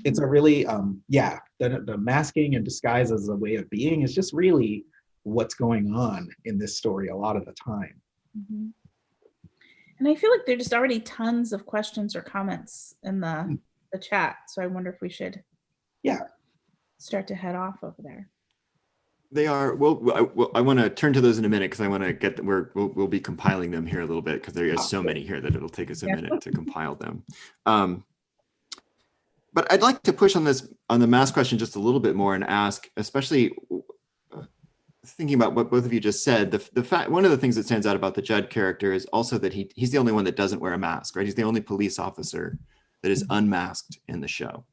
It's a really, the masking and disguise as a way of being is just really what's going on in this story a lot of the time. Mm-hmm. And I feel like there's just already tons of questions or comments in the chat. So I wonder if we should start to head off over there. They are, I want to turn to those in a minute because I want to get them, we'll be compiling them here a little bit because there are so many here that it'll take us a minute to compile them. But I'd like to push on the mask question just a little bit more and ask, especially thinking about what both of you just said, the fact, one of the things that stands out about the Judd character is also that he's the only one that doesn't wear a mask, right? He's the only police officer that is unmasked in the show.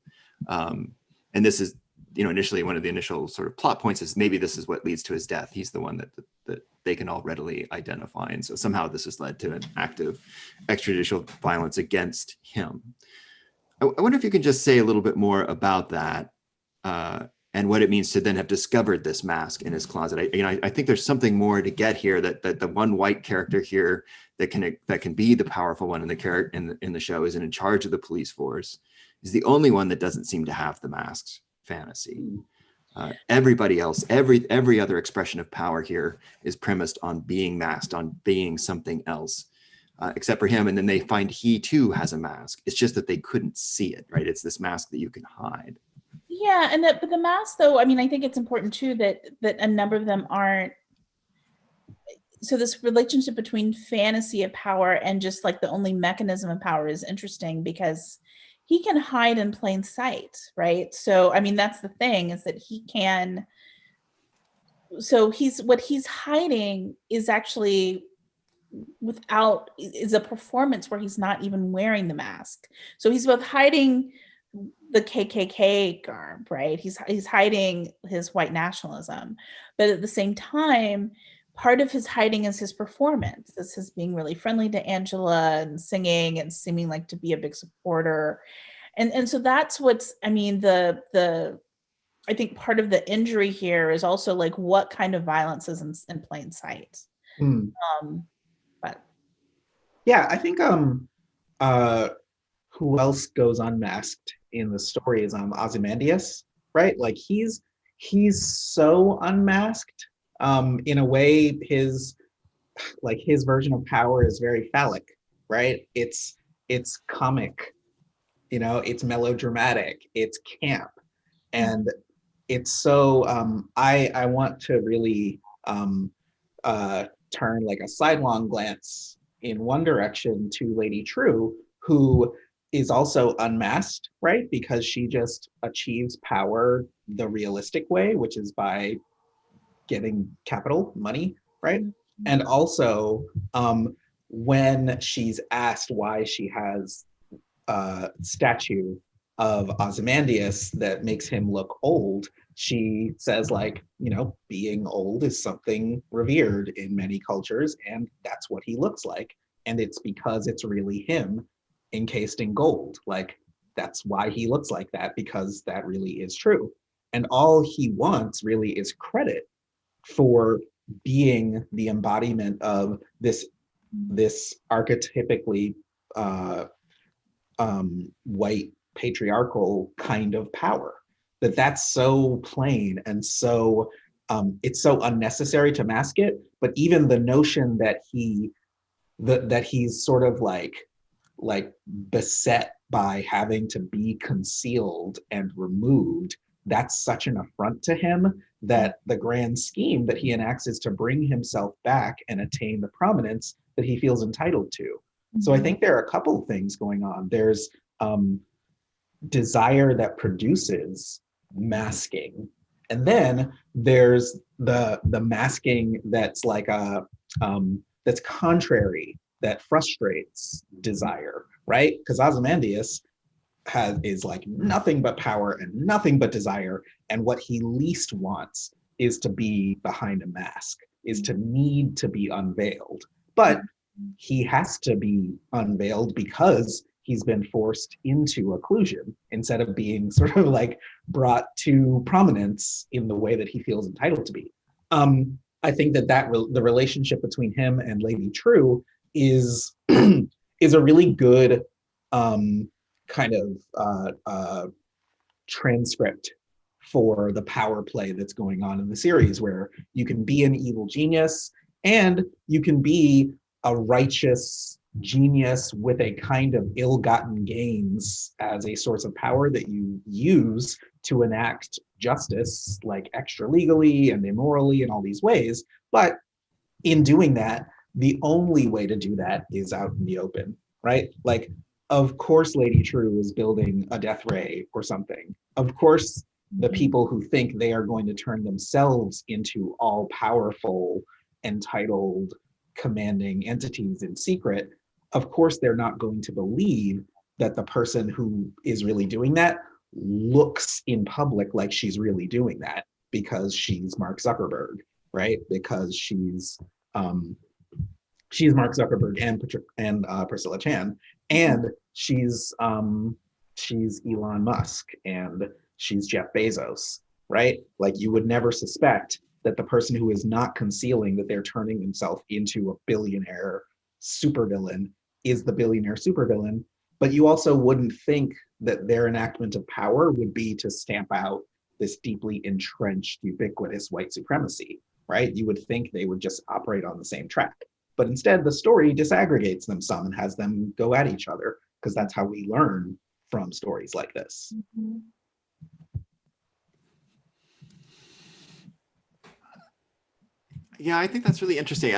And this is, initially one of the initial sort of plot points is maybe this is what leads to his death. He's the one that they can all readily identify. And so somehow this has led to an active extrajudicial violence against him. I wonder if you can just say a little bit more about that and what it means to then have discovered this mask in his closet. I think there's something more to get here, that the one white character here that can be the powerful one in the show, is in charge of the police force, is the only one that doesn't seem to have the masked fantasy. Everybody else, every other expression of power here is premised on being masked, on being something else. Except for him, and then they find he too has a mask. It's just that they couldn't see it, right? It's this mask that you can hide. Yeah, but the mask, though, I mean, I think it's important too that a number of them aren't. So this relationship between fantasy of power and just like the only mechanism of power is interesting because he can hide in plain sight, right? So I mean, that's the thing, is that he can. So what he's hiding is actually is a performance where he's not even wearing the mask. So he's both hiding the KKK garb, right? He's hiding his white nationalism, but at the same time, part of his hiding is his performance. This is being really friendly to Angela and singing and seeming like to be a big supporter, and so that's what's. I mean, I think part of the injury here is also like what kind of violence is in plain sight. But yeah, I think who else goes unmasked in the story is Ozymandias, right? Like he's so unmasked. In a way, his version of power is very phallic, right? It's comic, it's melodramatic, it's camp, and it's so. I want to really turn like a sidelong glance in one direction to Lady True, who is also unmasked, right? Because she just achieves power the realistic way, which is by getting capital, money, right? And also, when she's asked why she has a statue of Ozymandias that makes him look old, she says, like, being old is something revered in many cultures, and that's what he looks like. And it's because it's really him encased in gold. Like, that's why he looks like that, because that really is true. And all he wants really is credit for being the embodiment of this archetypically white patriarchal kind of power. That's so plain and so it's so unnecessary to mask it. But even the notion that he's sort of like beset by having to be concealed and removed, that's such an affront to him that the grand scheme that he enacts is to bring himself back and attain the prominence that he feels entitled to. Mm-hmm. So I think there are a couple of things going on. There's desire that produces masking, and then there's the masking that's like that's contrary, that frustrates desire, right? Because Ozymandias is like nothing but power and nothing but desire, and what he least wants is to be behind a mask, is to need to be unveiled. But he has to be unveiled because he's been forced into occlusion instead of being sort of like brought to prominence in the way that he feels entitled to be. I think that the relationship between him and Lady True is is a really good kind of transcript for the power play that's going on in the series, where you can be an evil genius and you can be a righteous genius with a kind of ill-gotten gains as a source of power that you use to enact justice, like extra legally and immorally in all these ways. But in doing that, the only way to do that is out in the open, right? Like, of course, Lady True is building a death ray or something. Of course, the people who think they are going to turn themselves into all powerful, entitled, commanding entities in secret, of course, they're not going to believe that the person who is really doing that looks in public like she's really doing that because she's Mark Zuckerberg, right? Because she's Mark Zuckerberg and Priscilla Chan, and she's Elon Musk, and she's Jeff Bezos, right? Like, you would never suspect that the person who is not concealing that they're turning themselves into a billionaire supervillain is the billionaire supervillain. But you also wouldn't think that their enactment of power would be to stamp out this deeply entrenched, ubiquitous white supremacy, right? You would think they would just operate on the same track. But instead, the story disaggregates them some and has them go at each other, because that's how we learn from stories like this. Mm-hmm. Yeah, I think that's really interesting.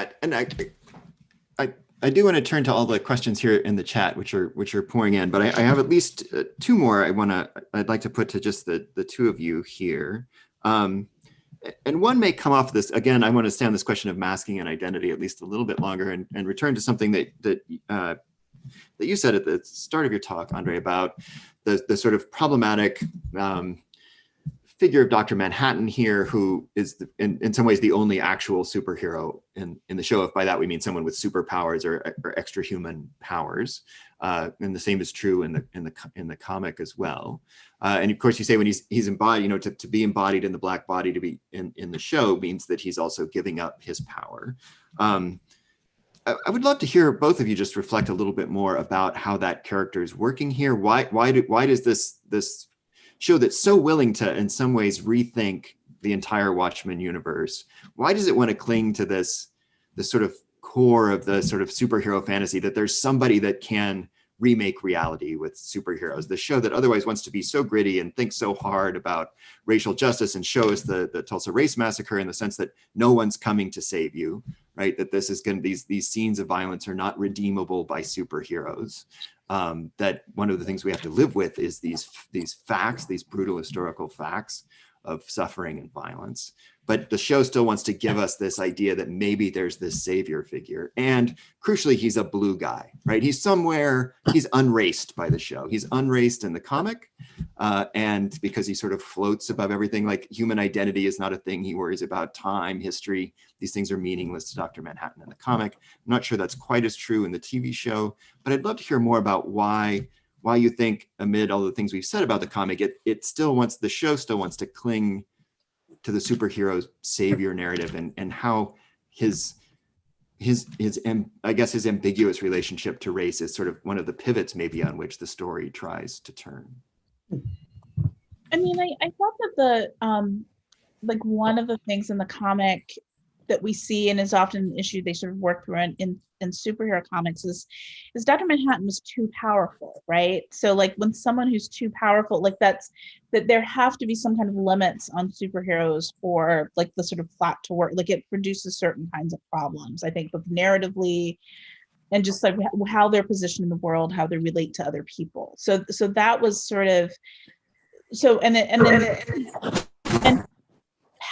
I do want to turn to all the questions here in the chat, which are pouring in, but I have at least two more I'd like to put to just the two of you here. And one may come off this, again, I want to stay on this question of masking and identity at least a little bit longer and return to something that you said at the start of your talk, André, about the sort of problematic figure of Dr. Manhattan here, who is in some ways the only actual superhero in the show. If by that we mean someone with superpowers or extra human powers, and the same is true in the comic as well. And of course, you say when he's embodied, to be embodied in the black body, to be in the show means that he's also giving up his power. I would love to hear both of you just reflect a little bit more about how that character is working here. Why does this show that's so willing to, in some ways, rethink the entire Watchmen universe, why does it want to cling to this sort of core of the sort of superhero fantasy, that there's somebody that can remake reality with superheroes? The show that otherwise wants to be so gritty and think so hard about racial justice and show us the Tulsa Race Massacre in the sense that no one's coming to save you, right? That this is going to, these scenes of violence are not redeemable by superheroes. That one of the things we have to live with is these facts, these brutal historical facts of suffering and violence. But the show still wants to give us this idea that maybe there's this savior figure. And crucially, he's a blue guy, right? He's unraced by the show. He's unraced in the comic. And because he sort of floats above everything, like human identity is not a thing. He worries about time, history. These things are meaningless to Dr. Manhattan in the comic. I'm not sure that's quite as true in the TV show, but I'd love to hear more about why you think, amid all the things we've said about the comic, the show still wants to cling to the superhero savior narrative, and how his I guess his ambiguous relationship to race is sort of one of the pivots maybe on which the story tries to turn. I mean, I thought that like one of the things in the comic that we see and is often an issue they sort of work through in superhero comics is Dr. Manhattan was too powerful, right? So like when someone who's too powerful, like that there have to be some kind of limits on superheroes for like the sort of plot to work. Like it produces certain kinds of problems, I think, both narratively and just like how they're positioned in the world, how they relate to other people. So that was sort of, so and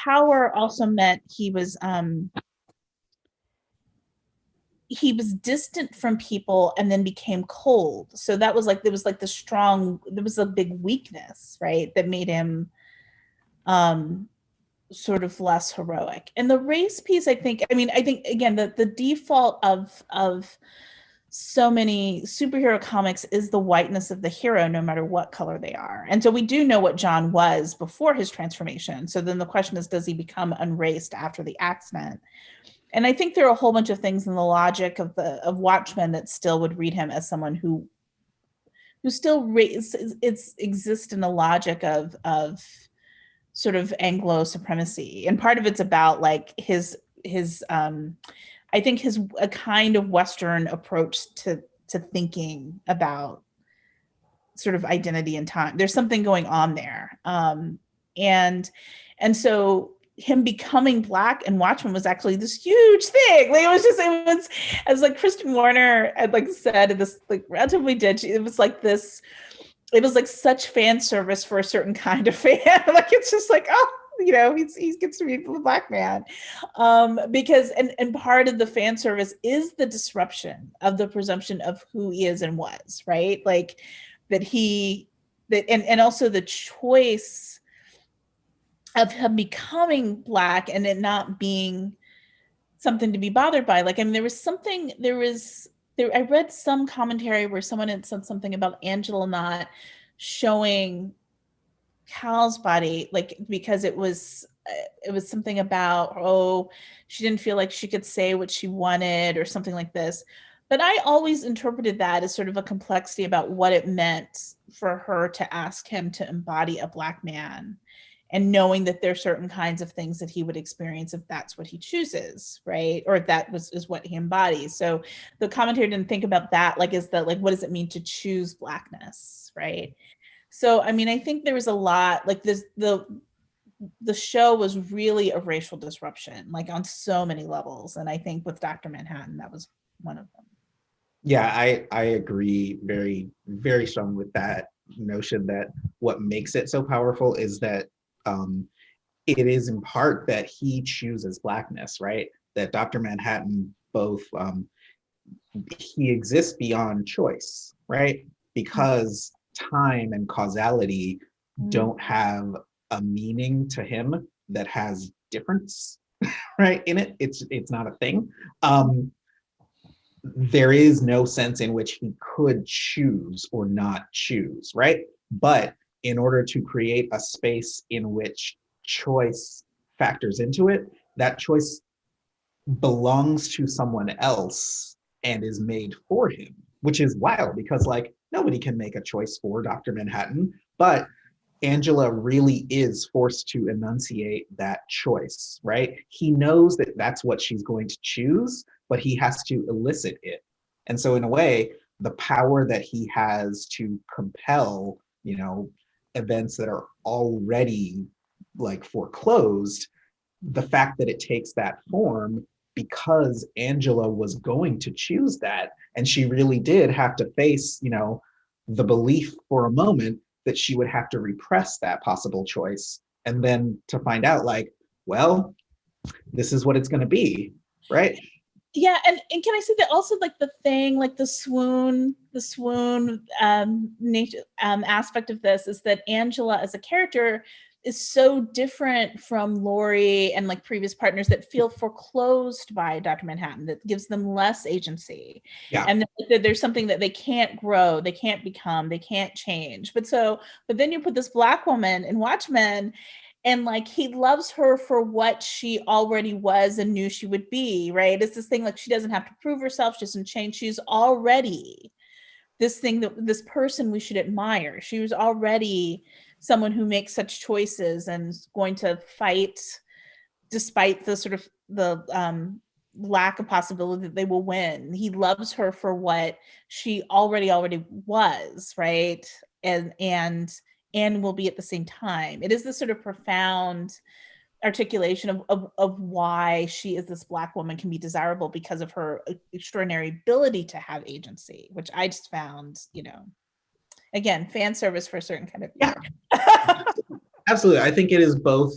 power also meant he was distant from people and then became cold. So that was like, there was a big weakness, right? That made him sort of less heroic. And the race piece, I think again, the default of so many superhero comics is the whiteness of the hero, no matter what color they are. And so we do know what John was before his transformation. So then the question is, does he become unraced after the accident? And I think there are a whole bunch of things in the logic of Watchmen that still would read him as someone who still exists in the logic of sort of Anglo supremacy. And part of it's about like his I think a kind of Western approach to thinking about sort of identity and time. There's something going on there. And so him becoming Black and Watchmen was actually this huge thing. Like it was as like Kristen Warner had like said in this like relatively dead, it was like such fan service for a certain kind of fan. Like it's just like, oh, he gets to be the Black man. Because and part of the fan service is the disruption of the presumption of who he is and was, right? Like and also the choice of him becoming Black and it not being something to be bothered by. Like, I mean, I read some commentary where someone had said something about Angela not showing Cal's body, like, because it was something about, oh, she didn't feel like she could say what she wanted or something like this. But I always interpreted that as sort of a complexity about what it meant for her to ask him to embody a Black man, and knowing that there are certain kinds of things that he would experience if that's what he chooses, right? Or if that is what he embodies. So the commentator didn't think about that, like, what does it mean to choose Blackness, right? So, I mean, I think there was a lot, like the show was really a racial disruption, like on so many levels. And I think with Dr. Manhattan, that was one of them. Yeah, I agree very, very strong with that notion that what makes it so powerful is that it is in part that he chooses Blackness, right? That Dr. Manhattan both, he exists beyond choice, right? Because time and causality don't have a meaning to him that has difference, right? In it, it's not a thing. There is no sense in which he could choose or not choose, right? But in order to create a space in which choice factors into it, that choice belongs to someone else and is made for him, which is wild because like nobody can make a choice for Dr. Manhattan, but Angela really is forced to enunciate that choice, right? He knows that that's what she's going to choose, but he has to elicit it. And so in a way, the power that he has to compel, events that are already like foreclosed, the fact that it takes that form because Angela was going to choose that. And she really did have to face, the belief for a moment that she would have to repress that possible choice. And then to find out like, well, this is what it's going to be, right? Yeah, and can I say that also, like the thing, like the swoon nature aspect of this is that Angela as a character is so different from Laurie and like previous partners that feel foreclosed by Dr. Manhattan, that gives them less agency. Yeah. And there's something that they can't grow, they can't become, they can't change. But then you put this Black woman in Watchmen, and like he loves her for what she already was and knew she would be, right? It's this thing like she doesn't have to prove herself, she doesn't change, she's already this thing, that this person we should admire. She was already someone who makes such choices and is going to fight despite the sort of the lack of possibility that they will win. He loves her for what she already was, right? And will be at the same time. It is this sort of profound articulation of why she is this Black woman can be desirable because of her extraordinary ability to have agency, which I just found, again, fan service for a certain kind of Absolutely. I think it is both.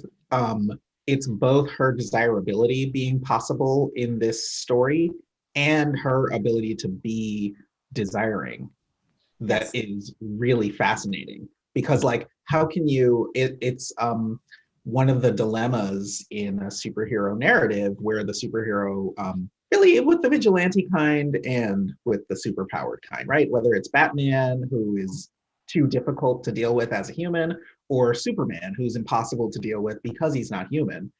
It's both her desirability being possible in this story and her ability to be desiring that is really fascinating. Because like, how can you? It's one of the dilemmas in a superhero narrative where the superhero, really with the vigilante kind and with the superpowered kind, right? Whether it's Batman, who is too difficult to deal with as a human, or Superman, who's impossible to deal with because he's not human.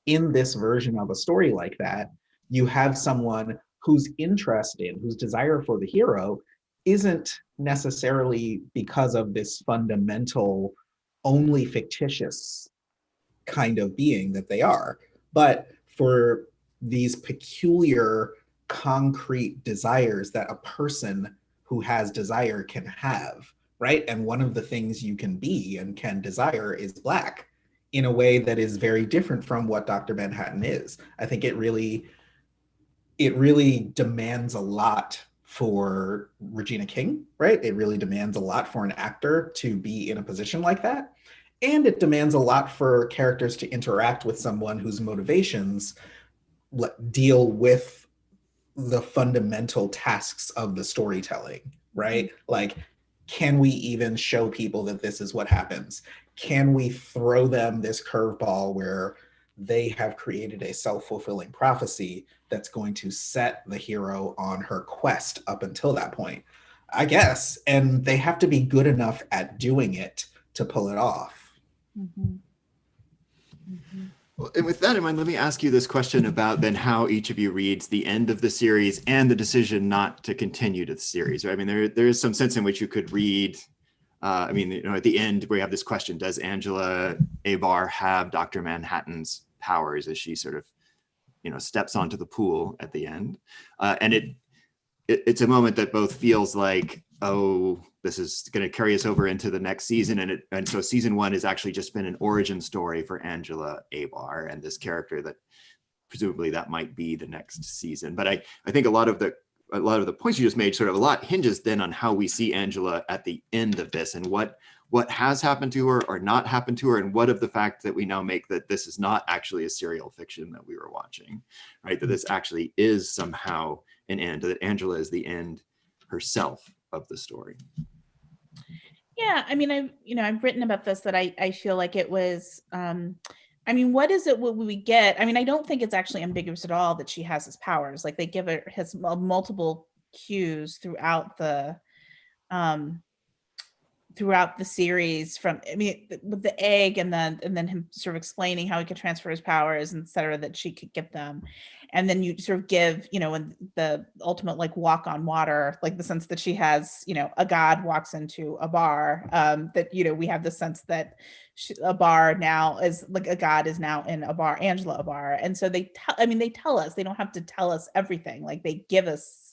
In this version of a story like that, you have someone whose interest in, whose desire for the hero isn't necessarily because of this fundamental, only fictitious kind of being that they are, but for these peculiar, concrete desires that a person who has desire can have, right? And one of the things you can be and can desire is Black in a way that is very different from what Dr. Manhattan is. I think it really demands a lot for Regina King, right? It really demands a lot for an actor to be in a position like that. And it demands a lot for characters to interact with someone whose motivations deal with the fundamental tasks of the storytelling, right? Like, can we even show people that this is what happens? Can we throw them this curveball where they have created a self-fulfilling prophecy that's going to set the hero on her quest up until that point? I guess. And they have to be good enough at doing it to pull it off. Mhm. Mhm. Well, and with that in mind, let me ask you this question about then how each of you reads the end of the series and the decision not to continue to the series. Right? I mean, there is some sense in which you could read. I mean, you know, at the end we have this question: does Angela Abar have Dr. Manhattan's powers as she sort of, you know, steps onto the pool at the end? And it's a moment that both feels like, oh, this is going to carry us over into the next season, and so season one has actually just been an origin story for Angela Abar and this character that presumably that might be the next season. But I think a lot of the points you just made, sort of a lot hinges then on how we see Angela at the end of this, and what has happened to her or not happened to her, and what of the fact that we now make that this is not actually a serial fiction that we were watching, right? That this actually is somehow an end, that Angela is the end herself of the story. Yeah, I mean, I've written about this, that I feel like it was, I mean, what is it, what we get? I mean, I don't think it's actually ambiguous at all that she has his powers. Like, they give her his multiple cues um, throughout the series, from, I mean, with the egg, and then him sort of explaining how he could transfer his powers, and et cetera, that she could get them. And then you sort of give, you know, when the ultimate, like, walk on water, like the sense that she has, you know, a god walks into a bar, that, you know, we have the sense that a bar now is like, a god is now in a bar, Angela Abar. And so they tell us, they don't have to tell us everything. Like, they give us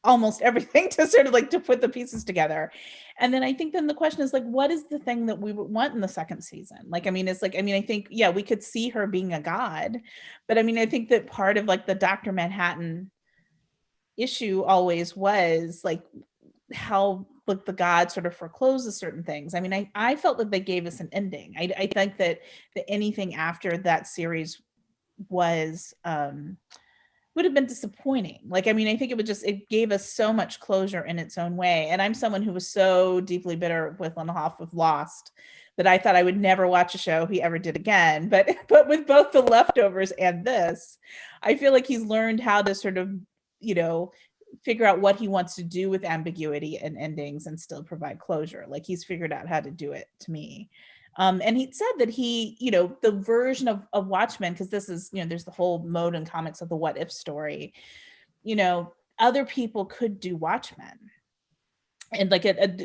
almost everything to sort of, like, to put the pieces together. And then I think then the question is, like, what is the thing that we want in the second season? Like, I mean, it's like, I mean, I think, yeah, we could see her being a god, but I mean, I think that part of, like, the Dr. Manhattan issue always was, like, how, like, the god sort of forecloses certain things. I mean, I felt that they gave us an ending. I think that anything after that series was, would have been disappointing. Like, I mean, I think it gave us so much closure in its own way. And I'm someone who was so deeply bitter with Lindelof with Lost that I thought I would never watch a show he ever did again. But with both The Leftovers and this, I feel like he's learned how to sort of, you know, figure out what he wants to do with ambiguity and endings and still provide closure. Like, he's figured out how to do it, to me. And he said that he, you know, the version of Watchmen, because this is, you know, there's the whole mode in comics of the what if story, you know, other people could do Watchmen and, like,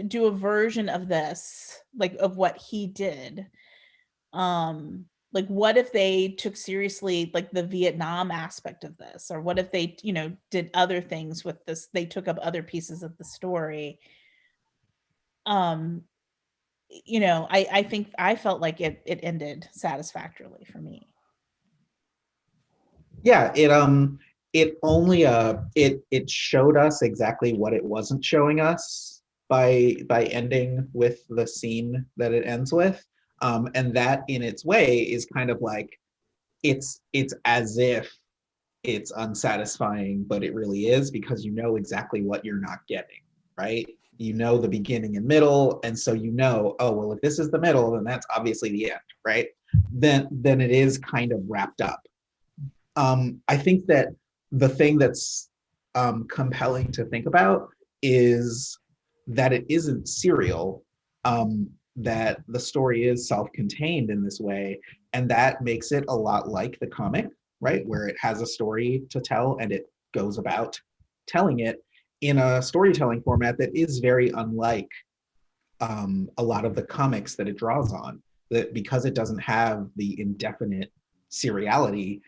do a version of this, like, of what he did. Like, what if they took seriously, like, the Vietnam aspect of this, or what if they, you know, did other things with this, they took up other pieces of the story. um you know, I think I felt like it ended satisfactorily for me. Yeah, it showed us exactly what it wasn't showing us by ending with the scene that it ends with. And that in its way is kind of like, it's as if it's unsatisfying, but it really is, because you know exactly what you're not getting, right? You know the beginning and middle, and so you know, oh, well, if this is the middle, then that's obviously the end, right? then it is kind of wrapped up. I think that the thing that's compelling to think about is that it isn't serial, that the story is self-contained in this way, and that makes it a lot like the comic, right? Where it has a story to tell and it goes about telling it in a storytelling format that is very unlike a lot of the comics that it draws on. That because it doesn't have the indefinite seriality,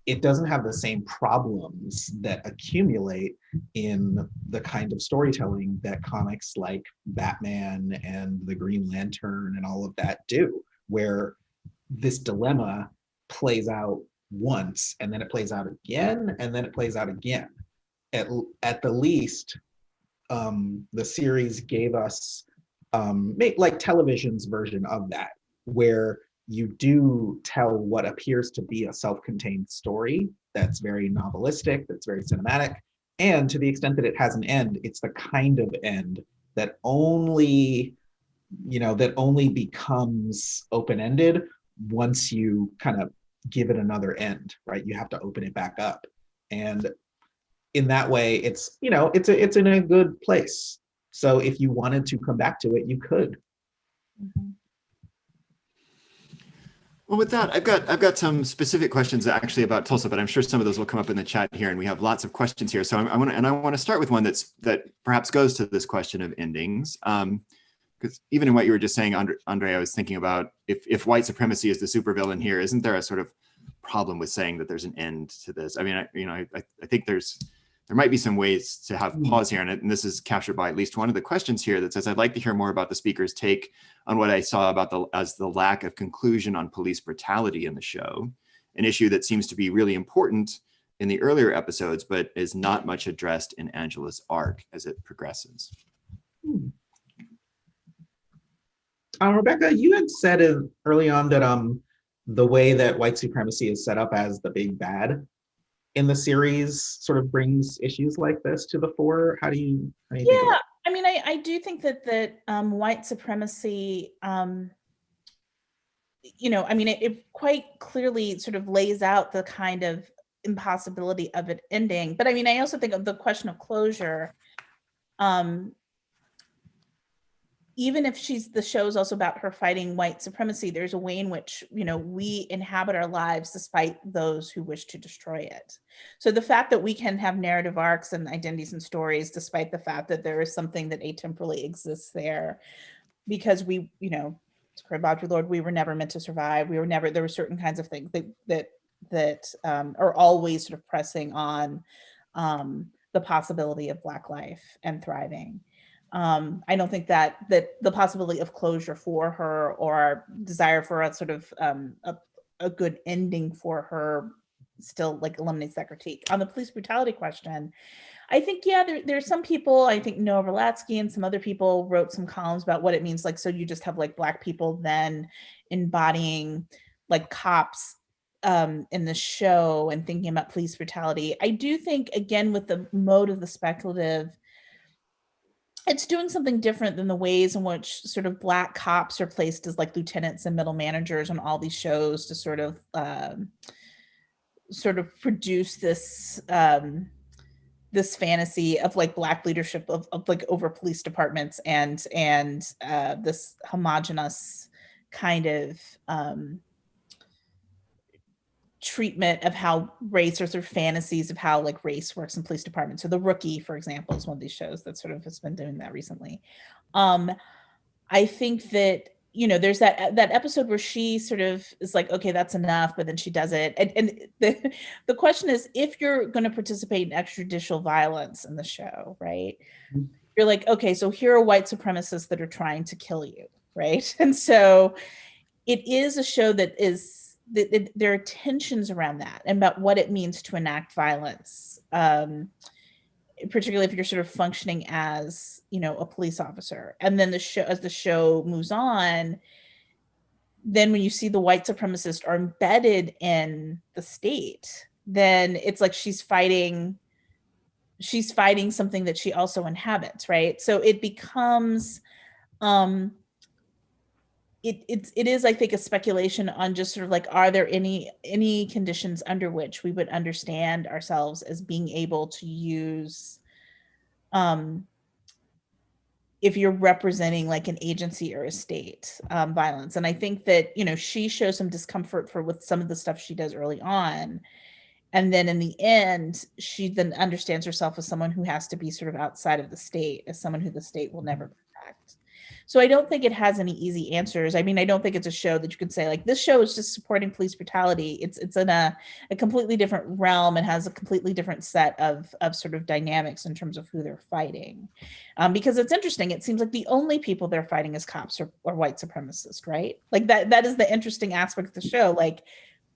it doesn't have the same problems that accumulate in the kind of storytelling that comics like Batman and the Green Lantern and all of that do, where this dilemma plays out once and then it plays out again and then it plays out again. At the least, the series gave us like television's version of that, where you do tell what appears to be a self-contained story that's very novelistic, that's very cinematic, and to the extent that it has an end, it's the kind of end that only becomes open-ended once you kind of give it another end, right? You have to open it back up, and in that way, it's it's in a good place. So if you wanted to come back to it, you could. Mhm. Well, with that, I've got some specific questions actually about Tulsa, but I'm sure some of those will come up in the chat here, and we have lots of questions here. So I want to start with one that perhaps goes to this question of endings, because even in what you were just saying, Andre, I was thinking about if white supremacy is the supervillain here, isn't there a sort of problem with saying that there's an end to this? I mean, I think there might be some ways to have pause here, and this is captured by at least one of the questions here that says, I'd like to hear more about the speaker's take on what I saw about the lack of conclusion on police brutality in the show, an issue that seems to be really important in the earlier episodes, but is not much addressed in Angela's arc as it progresses. Rebecca, you had said early on that the way that white supremacy is set up as the big bad in the series sort of brings issues like this to the fore. How do you think of that? I mean, I do think that white supremacy, it quite clearly sort of lays out the kind of impossibility of it ending. But I mean, I also think of the question of closure. Even if the show is also about her fighting white supremacy, there's a way in which, we inhabit our lives despite those who wish to destroy it. So the fact that we can have narrative arcs and identities and stories, despite the fact that there is something that atemporally exists there, because we, to quote Baudrillard, Lord, we were never meant to survive. There were certain kinds of things that are always sort of pressing on the possibility of Black life and thriving. I don't think that the possibility of closure for her or desire for a sort of a good ending for her still like eliminates that critique. On the police brutality question, I think, there's some people, I think Noah Berlatsky and some other people wrote some columns about what it means. Like, so you just have like Black people then embodying like cops in the show and thinking about police brutality. I do think, again, with the mode of the speculative, it's doing something different than the ways in which sort of Black cops are placed as like lieutenants and middle managers on all these shows to sort of produce this this fantasy of like Black leadership of like over police departments and this homogenous kind of treatment of how race, or sort of fantasies of how like race works in police departments. So The Rookie, for example, is one of these shows that sort of has been doing that recently. I think that, there's that episode where she sort of is like, okay, that's enough, but then she does it. And the question is, if you're going to participate in extrajudicial violence in the show, right? Mm-hmm. You're like, okay, so here are white supremacists that are trying to kill you, right? And so it is a show that is, there are tensions around that and about what it means to enact violence, particularly if you're sort of functioning as, a police officer. And then as the show moves on, then when you see the white supremacists are embedded in the state, then it's like she's fighting something that she also inhabits, right? So it becomes it is, I think, a speculation on just sort of like, are there any conditions under which we would understand ourselves as being able to use, if you're representing like an agency or a state, violence. And I think that, she shows some discomfort with some of the stuff she does early on. And then in the end, she then understands herself as someone who has to be sort of outside of the state, as someone who the state will never protect. So I don't think it has any easy answers. I mean, I don't think it's a show that you could say like, this show is just supporting police brutality. It's in a completely different realm and has a completely different set of sort of dynamics in terms of who they're fighting. Because it's interesting. It seems like the only people they're fighting as cops are white supremacists, right? Like that is the interesting aspect of the show. Like,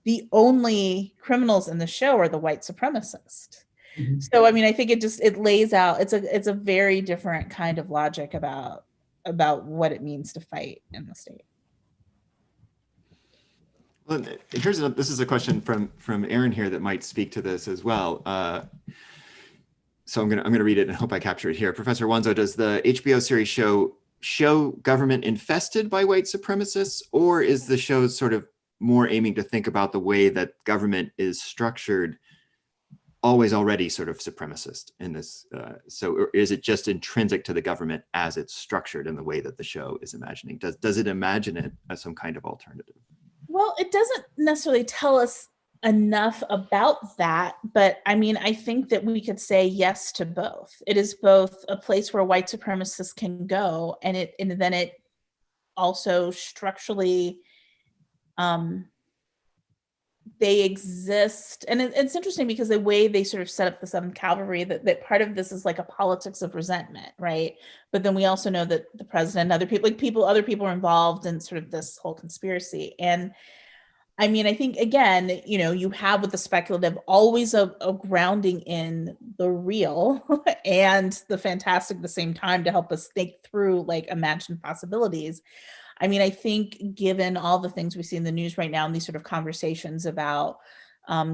the only criminals in the show are the white supremacists. Mhm. So I mean, I think it lays out, it's a very different kind of logic about what it means to fight in the state. Well, this is a question from Aaron here that might speak to this as well. So I'm gonna read it and hope I capture it here. Professor Wanzo, does the HBO series show government infested by white supremacists, or is the show sort of more aiming to think about the way that government is structured always already sort of supremacist in this? So is it just intrinsic to the government as it's structured in the way that the show is imagining? Does it imagine it as some kind of alternative? Well, it doesn't necessarily tell us enough about that, but I mean, I think that we could say yes to both. It is both a place where white supremacists can go, and then it also structurally, they exist. And it's interesting because the way they sort of set up the Seventh Cavalry, that part of this is like a politics of resentment, right? But then we also know that the president and other people are involved in sort of this whole conspiracy. And I mean, I think, again, you have with the speculative always a grounding in the real and the fantastic at the same time to help us think through like imagined possibilities. I mean, I think given all the things we see in the news right now and these sort of conversations about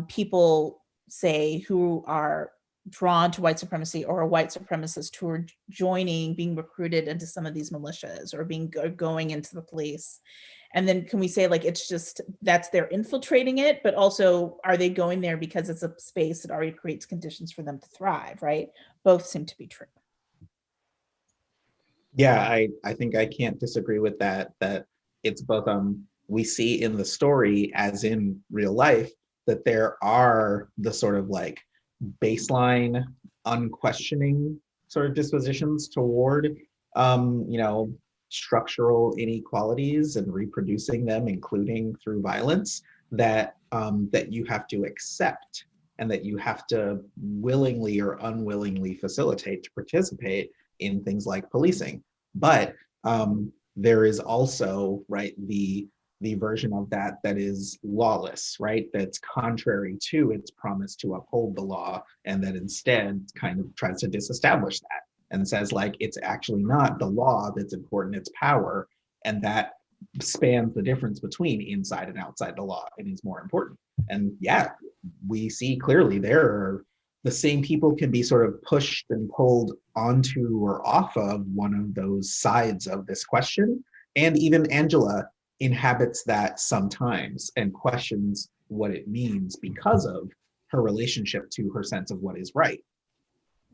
people, say, who are drawn to white supremacy or a white supremacist who are being recruited into some of these militias or going into the police. And then can we say like, it's just, that's they're infiltrating it, but also are they going there because it's a space that already creates conditions for them to thrive, right? Both seem to be true. Yeah, I think I can't disagree with that it's both we see in the story as in real life that there are the sort of like baseline unquestioning sort of dispositions toward structural inequalities and reproducing them, including through violence, that that you have to accept and that you have to willingly or unwillingly facilitate to participate in things like policing. But there is also, right, the version of that is lawless, right? That's contrary to its promise to uphold the law, and that instead kind of tries to disestablish that and says like, it's actually not the law that's important, it's power. And that spans the difference between inside and outside the law and is more important. And yeah, we see clearly there are the same people can be sort of pushed and pulled onto or off of one of those sides of this question. And even Angela inhabits that sometimes and questions what it means because of her relationship to her sense of what is right.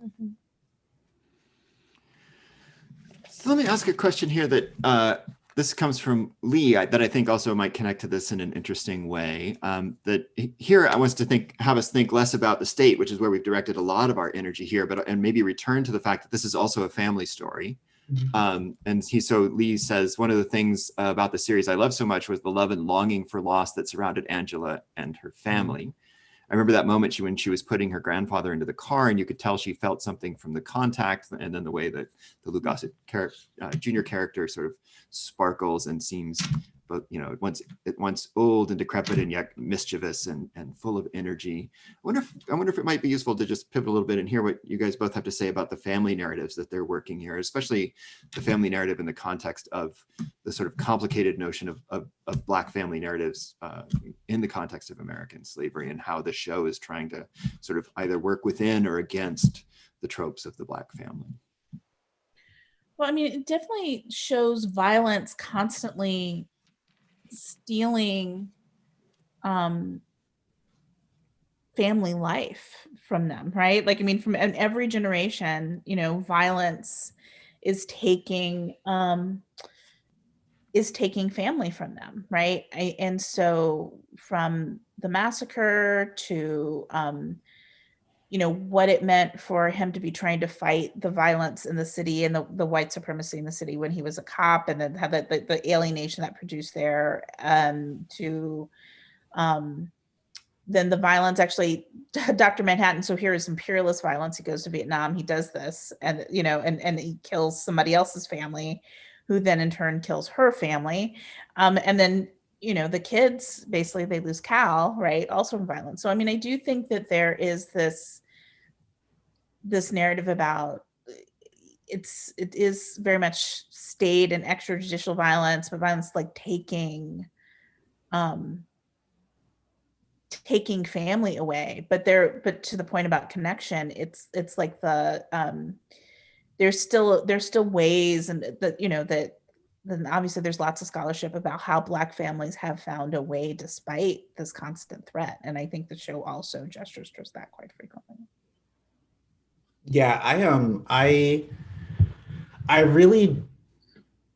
Mm-hmm. So let me ask a question here that this comes from Lee that I think also might connect to this in an interesting way. That here I want to have us think less about the state, which is where we've directed a lot of our energy here, and maybe return to the fact that this is also a family story. So Lee says, one of the things about the series I love so much was the love and longing for loss that surrounded Angela and her family. I remember that moment when she was putting her grandfather into the car, and you could tell she felt something from the contact, and then the way that the Lou Gossett junior character sort of sparkles and seems, but at once old and decrepit and yet mischievous and full of energy. I wonder if it might be useful to just pivot a little bit and hear what you guys both have to say about the family narratives that they're working here, especially the family narrative in the context of the sort of complicated notion of Black family narratives in the context of American slavery, and how the show is trying to sort of either work within or against the tropes of the Black family. Well, I mean, it definitely shows violence constantly stealing family life from them, right? Like, I mean, from every generation, violence is taking family from them, right? And so from the massacre to what it meant for him to be trying to fight the violence in the city and the white supremacy in the city when he was a cop, and then had the alienation that produced there, to then the violence actually, Dr. Manhattan. So here is imperialist violence. He goes to Vietnam, he does this, and and he kills somebody else's family, who then in turn kills her family. And then, the kids, basically they lose Cal, right? Also from violence. So I mean, I do think that there is this narrative about, it is very much state and extrajudicial violence, but violence like taking family away. But to the point about connection, it's like there's still ways, and that that then obviously there's lots of scholarship about how Black families have found a way despite this constant threat, and I think the show also gestures towards that quite frequently. Yeah, I really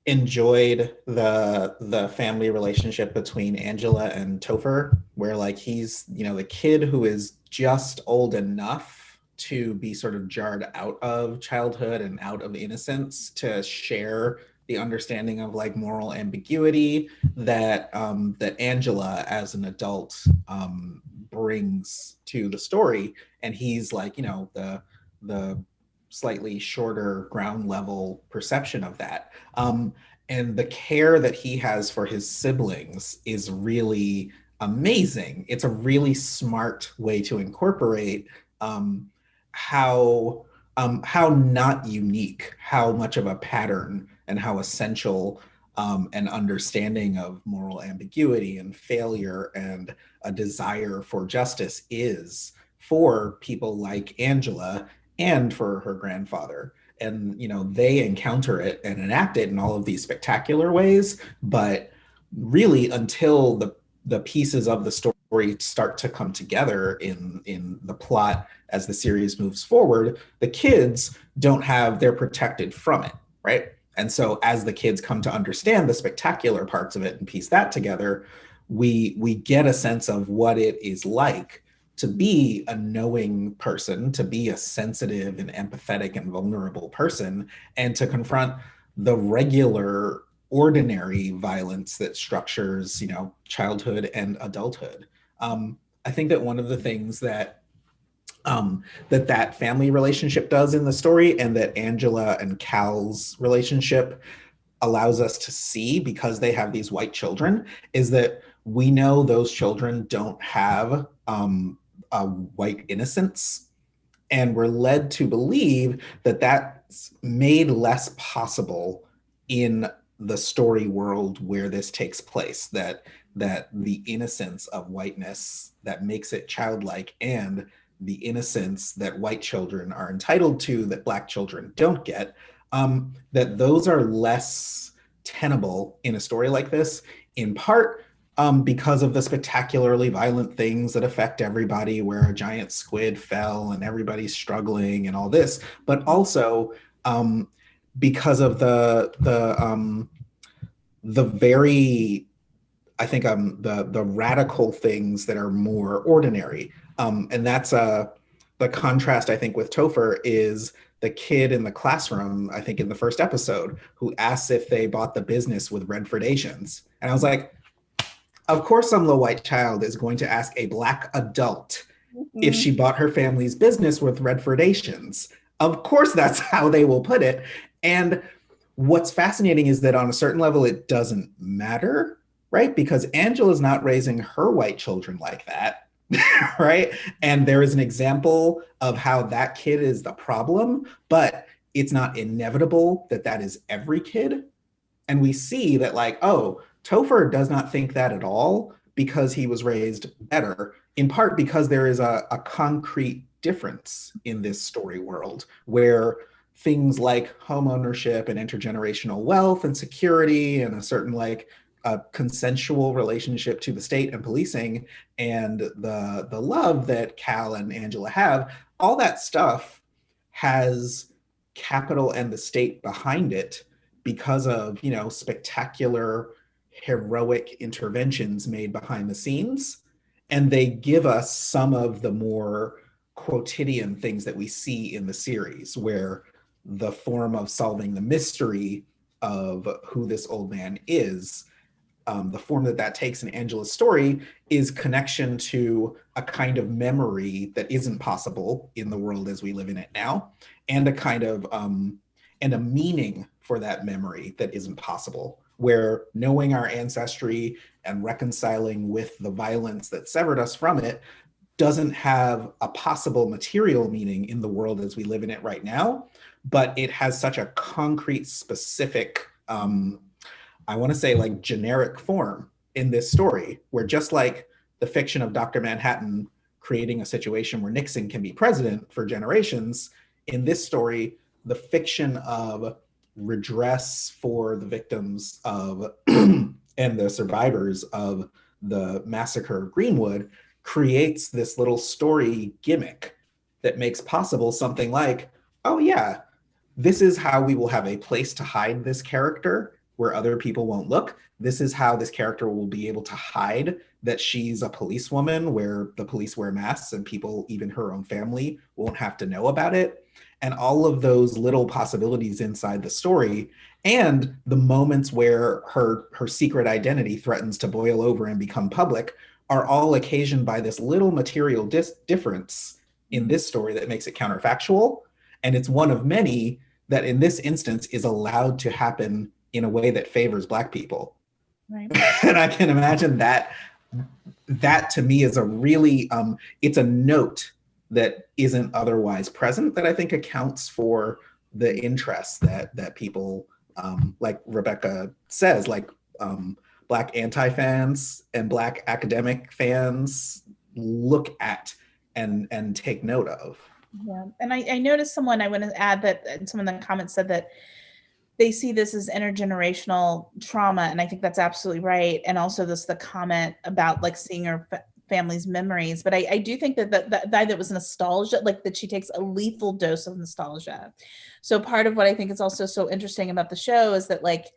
enjoyed the family relationship between Angela and Topher, where like he's, the kid who is just old enough to be sort of jarred out of childhood and out of innocence to share the understanding of like moral ambiguity that that Angela as an adult brings to the story. And he's like, the slightly shorter ground level perception of that. And the care that he has for his siblings is really amazing. It's a really smart way to incorporate how not unique, how much of a pattern and how essential an understanding of moral ambiguity and failure and a desire for justice is for people like Angela and for her grandfather. And they encounter it and enact it in all of these spectacular ways, but really until the pieces of the story start to come together in the plot as the series moves forward, the kids they're protected from it, right? And so as the kids come to understand the spectacular parts of it and piece that together, we get a sense of what it is like to be a knowing person, to be a sensitive and empathetic and vulnerable person, and to confront the regular, ordinary violence that structures, childhood and adulthood. I think that one of the things that that family relationship does in the story, and that Angela and Cal's relationship allows us to see because they have these white children, is that we know those children don't have a white innocence. And we're led to believe that that's made less possible in the story world where this takes place, that the innocence of whiteness that makes it childlike, and the innocence that white children are entitled to that Black children don't get, that those are less tenable in a story like this, in part because of the spectacularly violent things that affect everybody, where a giant squid fell and everybody's struggling and all this, but also because of the very, I think, the radical things that are more ordinary, and that's the contrast I think with Topher is the kid in the classroom, I think in the first episode, who asks if they bought the business with Redford Asians, and I was like, of course, some little white child is going to ask a Black adult if she bought her family's business with Redford Asians. Of course, that's how they will put it. And what's fascinating is that on a certain level, it doesn't matter, right? Because Angela's not raising her white children like that, right? And there is an example of how that kid is the problem, but it's not inevitable that that is every kid. And we see that, like, oh, Topher does not think that at all because he was raised better, in part because there is a concrete difference in this story world where things like home ownership and intergenerational wealth and security and a certain like consensual relationship to the state and policing and the love that Cal and Angela have, all that stuff has capital and the state behind it because of, you know, spectacular heroic interventions made behind the scenes. And they give us some of the more quotidian things that we see in the series, where the form of solving the mystery of who this old man is, the form that that takes in Angela's story is connection to a kind of memory that isn't possible in the world as we live in it now, and a kind of and a meaning for that memory that isn't possible, where knowing our ancestry and reconciling with the violence that severed us from it doesn't have a possible material meaning in the world as we live in it right now, but it has such a concrete, specific, I want to say like generic form in this story, where just like the fiction of Dr. Manhattan creating a situation where Nixon can be president for generations, in this story, the fiction of redress for the victims of and the survivors of the massacre of Greenwood creates this little story gimmick that makes possible something like, oh yeah, this is how we will have a place to hide this character where other people won't look. This is how this character will be able to hide that she's a policewoman, where the police wear masks and people, even her own family, won't have to know about it. And all of those little possibilities inside the story, and the moments where her secret identity threatens to boil over and become public, are all occasioned by this little material difference in this story that makes it counterfactual. And it's one of many that in this instance is allowed to happen in a way that favors Black people. Right. And I can imagine that to me is a really, it's a note that isn't otherwise present that I think accounts for the interest that people, like Rebecca says, like Black anti-fans and Black academic fans look at and take note of. Yeah, and I noticed someone, I want to add that someone in the comments said that they see this as intergenerational trauma, and I think that's absolutely right. And also the comment about like seeing her family's memories, but I do think that was nostalgia, like that she takes a lethal dose of nostalgia. So part of what I think is also so interesting about the show is that like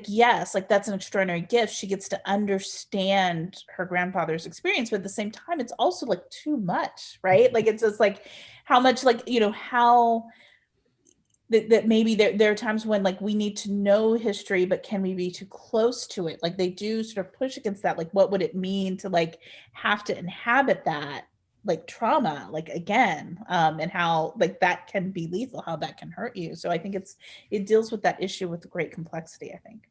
yes, like that's an extraordinary gift. She gets to understand her grandfather's experience, but at the same time, it's also like too much, right? Like it's just like how much, like, you know, how that maybe there are times when like we need to know history, but can we be too close to it? Like they do sort of push against that. Like what would it mean to like have to inhabit that like trauma, like again, and how like that can be lethal, how that can hurt you. So I think it deals with that issue with great complexity, I think.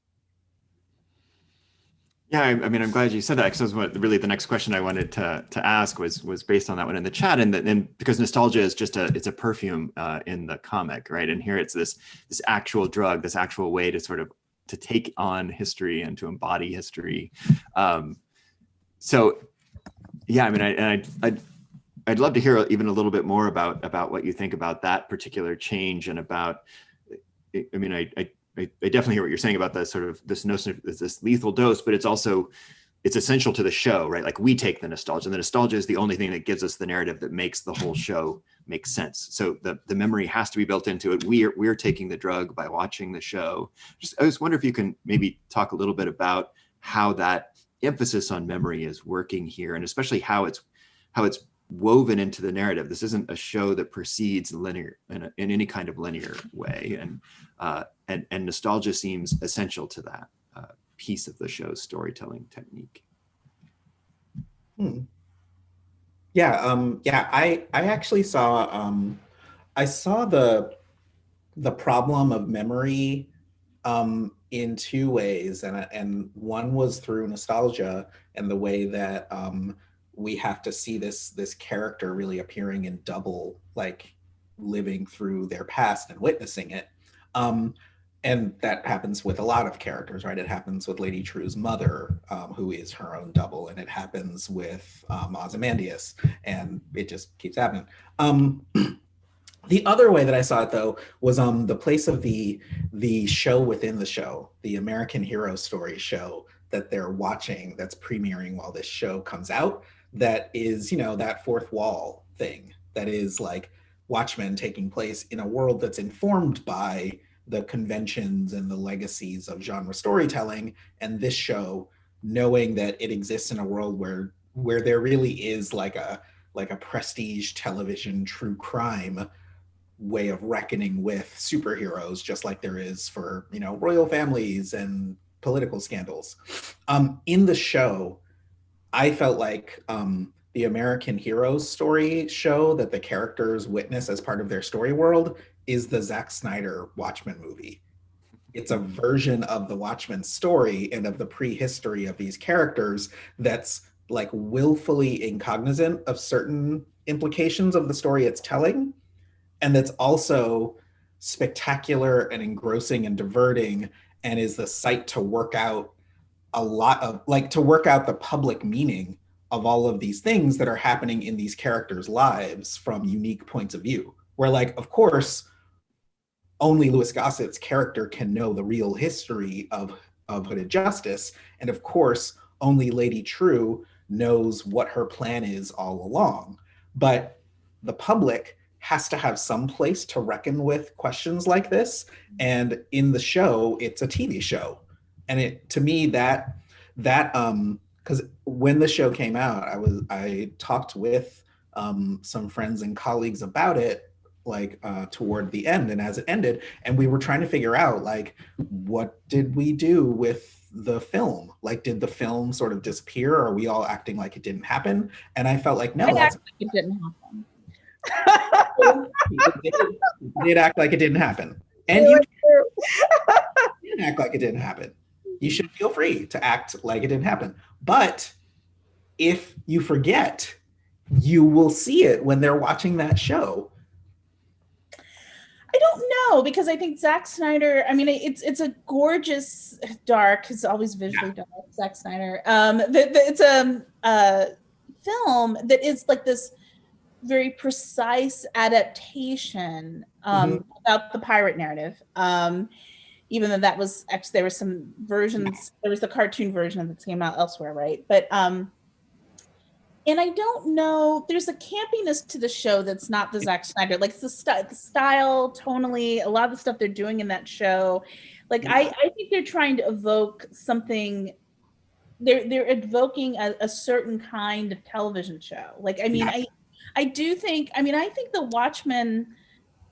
Yeah, I mean, I'm glad you said that, because what really the next question I wanted to ask was based on that one in the chat, and because nostalgia is just it's a perfume in the comic, right? And here it's this actual drug, this actual way to sort of to take on history and to embody history. So, yeah, I mean, I'd love to hear even a little bit more about what you think about that particular change, and about, I mean, I definitely hear what you're saying about that sort of this notion of this lethal dose, but it's essential to the show, right? Like we take the nostalgia, and the nostalgia is the only thing that gives us the narrative that makes the whole show make sense. So the memory has to be built into it. We're taking the drug by watching the show. I just wonder if you can maybe talk a little bit about how that emphasis on memory is working here, and especially how it's woven into the narrative. This isn't a show that proceeds linear in any kind of linear way, and nostalgia seems essential to that piece of the show's storytelling technique. Yeah, I actually saw I saw the problem of memory in two ways, and one was through nostalgia and the way that we have to see this character really appearing in double, like living through their past and witnessing it. And that happens with a lot of characters, right? It happens with Lady True's mother, who is her own double, and it happens with Ozymandias, and it just keeps happening. The other way that I saw it, though, was the place of the show within the show, the American Hero Story show that they're watching, that's premiering while this show comes out. That is, that fourth wall thing. That is like Watchmen taking place in a world that's informed by the conventions and the legacies of genre storytelling, and this show knowing that it exists in a world where there really is like a prestige television true crime way of reckoning with superheroes, just like there is for royal families and political scandals. In the show, I felt like the American Heroes Story show that the characters witness as part of their story world is the Zack Snyder Watchmen movie. It's a version of the Watchmen story and of the prehistory of these characters that's like willfully incognizant of certain implications of the story it's telling, and that's also spectacular and engrossing and diverting, and is the site to work out the public meaning of all of these things that are happening in these characters' lives from unique points of view. Where, like, of course, only Louis Gossett's character can know the real history of Hooded Justice, and of course, only Lady True knows what her plan is all along. But the public has to have some place to reckon with questions like this. And in the show, it's a TV show. And it, to me, that because when the show came out, I talked with some friends and colleagues about it, like toward the end and as it ended, and we were trying to figure out, like, what did we do with the film? Like, did the film sort of disappear? Or are we all acting like it didn't happen? And I felt like, no, Act like it didn't happen. it did act like it didn't happen. And you didn't act like it didn't happen. You should feel free to act like it didn't happen. But if you forget, you will see it when they're watching that show. I don't know, because I think Zack Snyder, I mean, it's a gorgeous, dark, it's always visually dark, Zack Snyder. It's a film that is like this very precise adaptation about the pirate narrative. Even though that was actually, there were some versions, there was the cartoon version that came out elsewhere, right? But and I don't know, there's a campiness to the show that's not the Zack Snyder, like the style, tonally, a lot of the stuff they're doing in that show. Like, I think they're trying to evoke something, they're evoking a certain kind of television show. Like, I mean, I do think, I mean, I think the Watchmen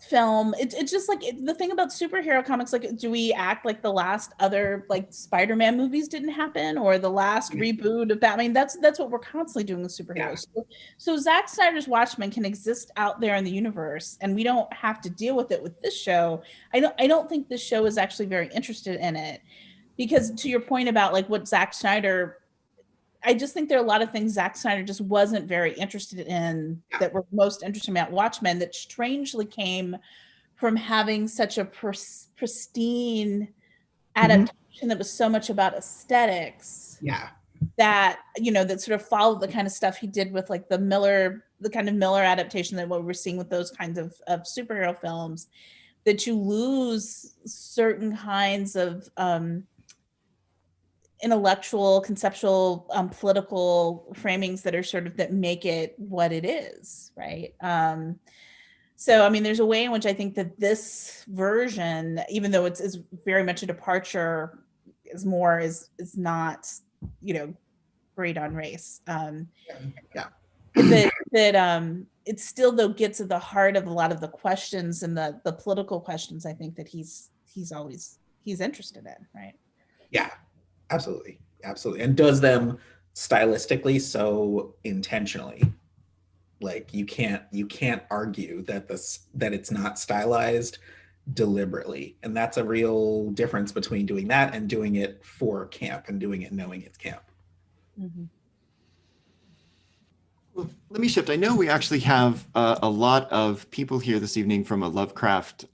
film, it's just like the thing about superhero comics, like, do we act like the last other like Spider-Man movies didn't happen, or the last reboot of Batman? That's what we're constantly doing with superheroes. So Zack Snyder's Watchmen can exist out there in the universe, and we don't have to deal with it with this show. I don't think this show is actually very interested in it, because to your point about like what Zack Snyder, I just think there are a lot of things Zack Snyder just wasn't very interested in that were most interesting about Watchmen, that strangely came from having such a pristine adaptation that was so much about aesthetics. Yeah. That, that sort of followed the kind of stuff he did with like the kind of Miller adaptation, that what we're seeing with those kinds of superhero films, that you lose certain kinds of intellectual, conceptual, political framings that are sort of, that make it what it is, right? So, I mean, there's a way in which I think that this version, even though it's very much a departure, is not, great on race. That it still, though, gets at the heart of a lot of the questions and the political questions, I think, that he's interested in, right? Yeah. Absolutely. And does them stylistically so intentionally. Like, you can't argue that it's not stylized deliberately. And that's a real difference between doing that and doing it for camp and doing it knowing it's camp. Mm-hmm. Well, let me shift. I know we actually have a lot of people here this evening from a Lovecraft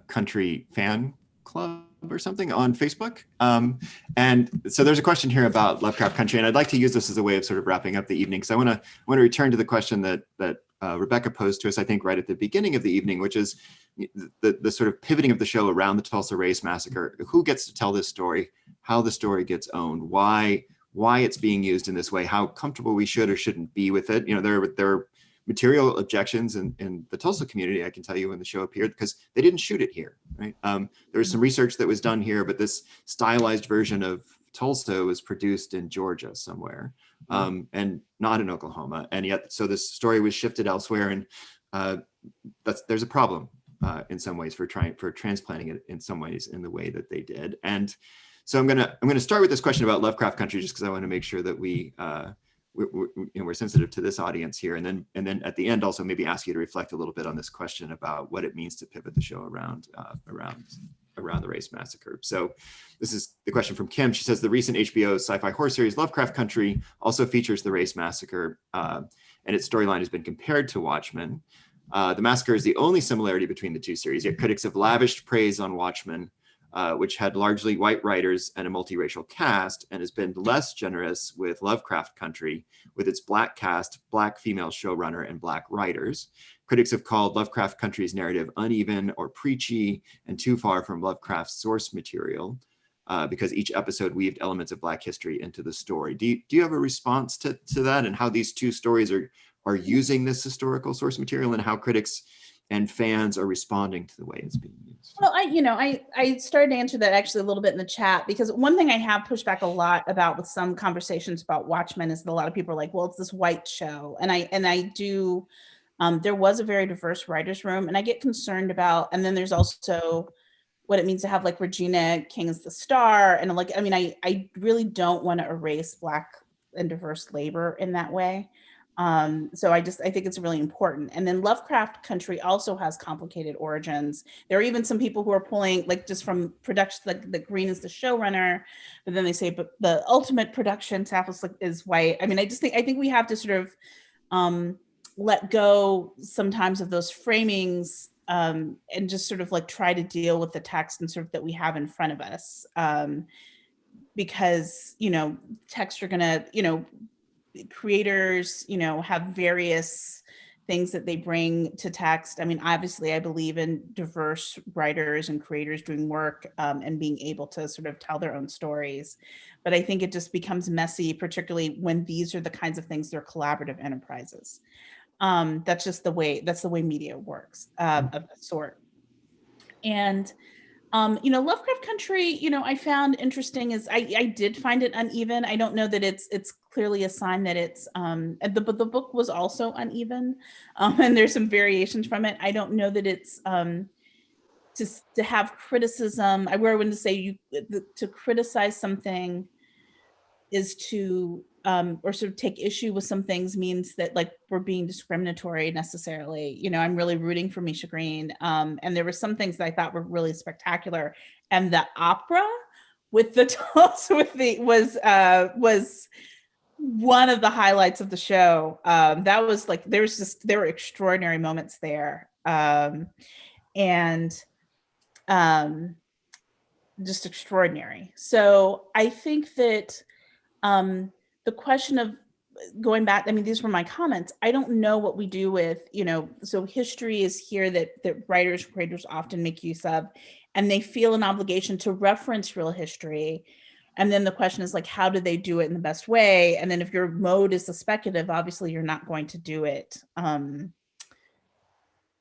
Country fan club or something on Facebook. And so there's a question here about Lovecraft Country, and I'd like to use this as a way of sort of wrapping up the evening. So I want to return to the question that Rebecca posed to us, I think, right at the beginning of the evening, which is the sort of pivoting of the show around the Tulsa Race Massacre. Who gets to tell this story? How the story gets owned? Why it's being used in this way? How comfortable we should or shouldn't be with it? There are material objections in the Tulsa community, I can tell you, when the show appeared, because they didn't shoot it here, right? There was some research that was done here, but this stylized version of Tulsa was produced in Georgia somewhere, and not in Oklahoma. And yet, so this story was shifted elsewhere, and there's a problem in some ways for transplanting it in some ways in the way that they did. And so I'm gonna start with this question about Lovecraft Country, just because I want to make sure that we're sensitive to this audience here, and then at the end also maybe ask you to reflect a little bit on this question about what it means to pivot the show around the race massacre. So this is the question from Kim. She says the recent HBO sci-fi horror series Lovecraft Country also features the race massacre, and its storyline has been compared to Watchmen. The massacre is the only similarity between the two series, yet critics have lavished praise on Watchmen, which had largely white writers and a multiracial cast, and has been less generous with Lovecraft Country, with its black cast, black female showrunner, and black writers. Critics have called Lovecraft Country's narrative uneven or preachy and too far from Lovecraft's source material, because each episode weaved elements of black history into the story. Do you have a response to that, and how these two stories are using this historical source material, and how critics and fans are responding to the way it's being used? Well, I started to answer that actually a little bit in the chat, because one thing I have pushed back a lot about with some conversations about Watchmen is that a lot of people are like, well, it's this white show. And I do, there was a very diverse writer's room, and I get concerned about, and then there's also what it means to have like Regina King as the star. And like, I mean, I really don't want to erase Black and diverse labor in that way. So I think it's really important. And then Lovecraft Country also has complicated origins. There are even some people who are pulling, like, just from production, like the Green is the showrunner, but then they say, but the ultimate production staff is white. I mean, I think we have to sort of let go sometimes of those framings, and just sort of like try to deal with the text and sort of that we have in front of us. Because, texts are gonna, creators, have various things that they bring to text. I mean, obviously, I believe in diverse writers and creators doing work, and being able to sort of tell their own stories. But I think it just becomes messy, particularly when these are the kinds of things that are collaborative enterprises. That's the way media works, of that sort. And Lovecraft Country, I found interesting is I did find it uneven. I don't know that it's clearly a sign that it's but the book was also uneven, and there's some variations from it. I don't know that it's to have criticism. I wouldn't say to criticize something is to or sort of take issue with some things means that like we're being discriminatory necessarily. I'm really rooting for Misha Green, and there were some things that I thought were really spectacular, and the opera with the toss was one of the highlights of the show. That was like there were extraordinary moments there, and just extraordinary. So I think that the question of going back, I mean, these were my comments. I don't know what we do with, so history is here that writers, creators often make use of, and they feel an obligation to reference real history. And then the question is like, how do they do it in the best way? And then if your mode is the speculative, obviously you're not going to do it,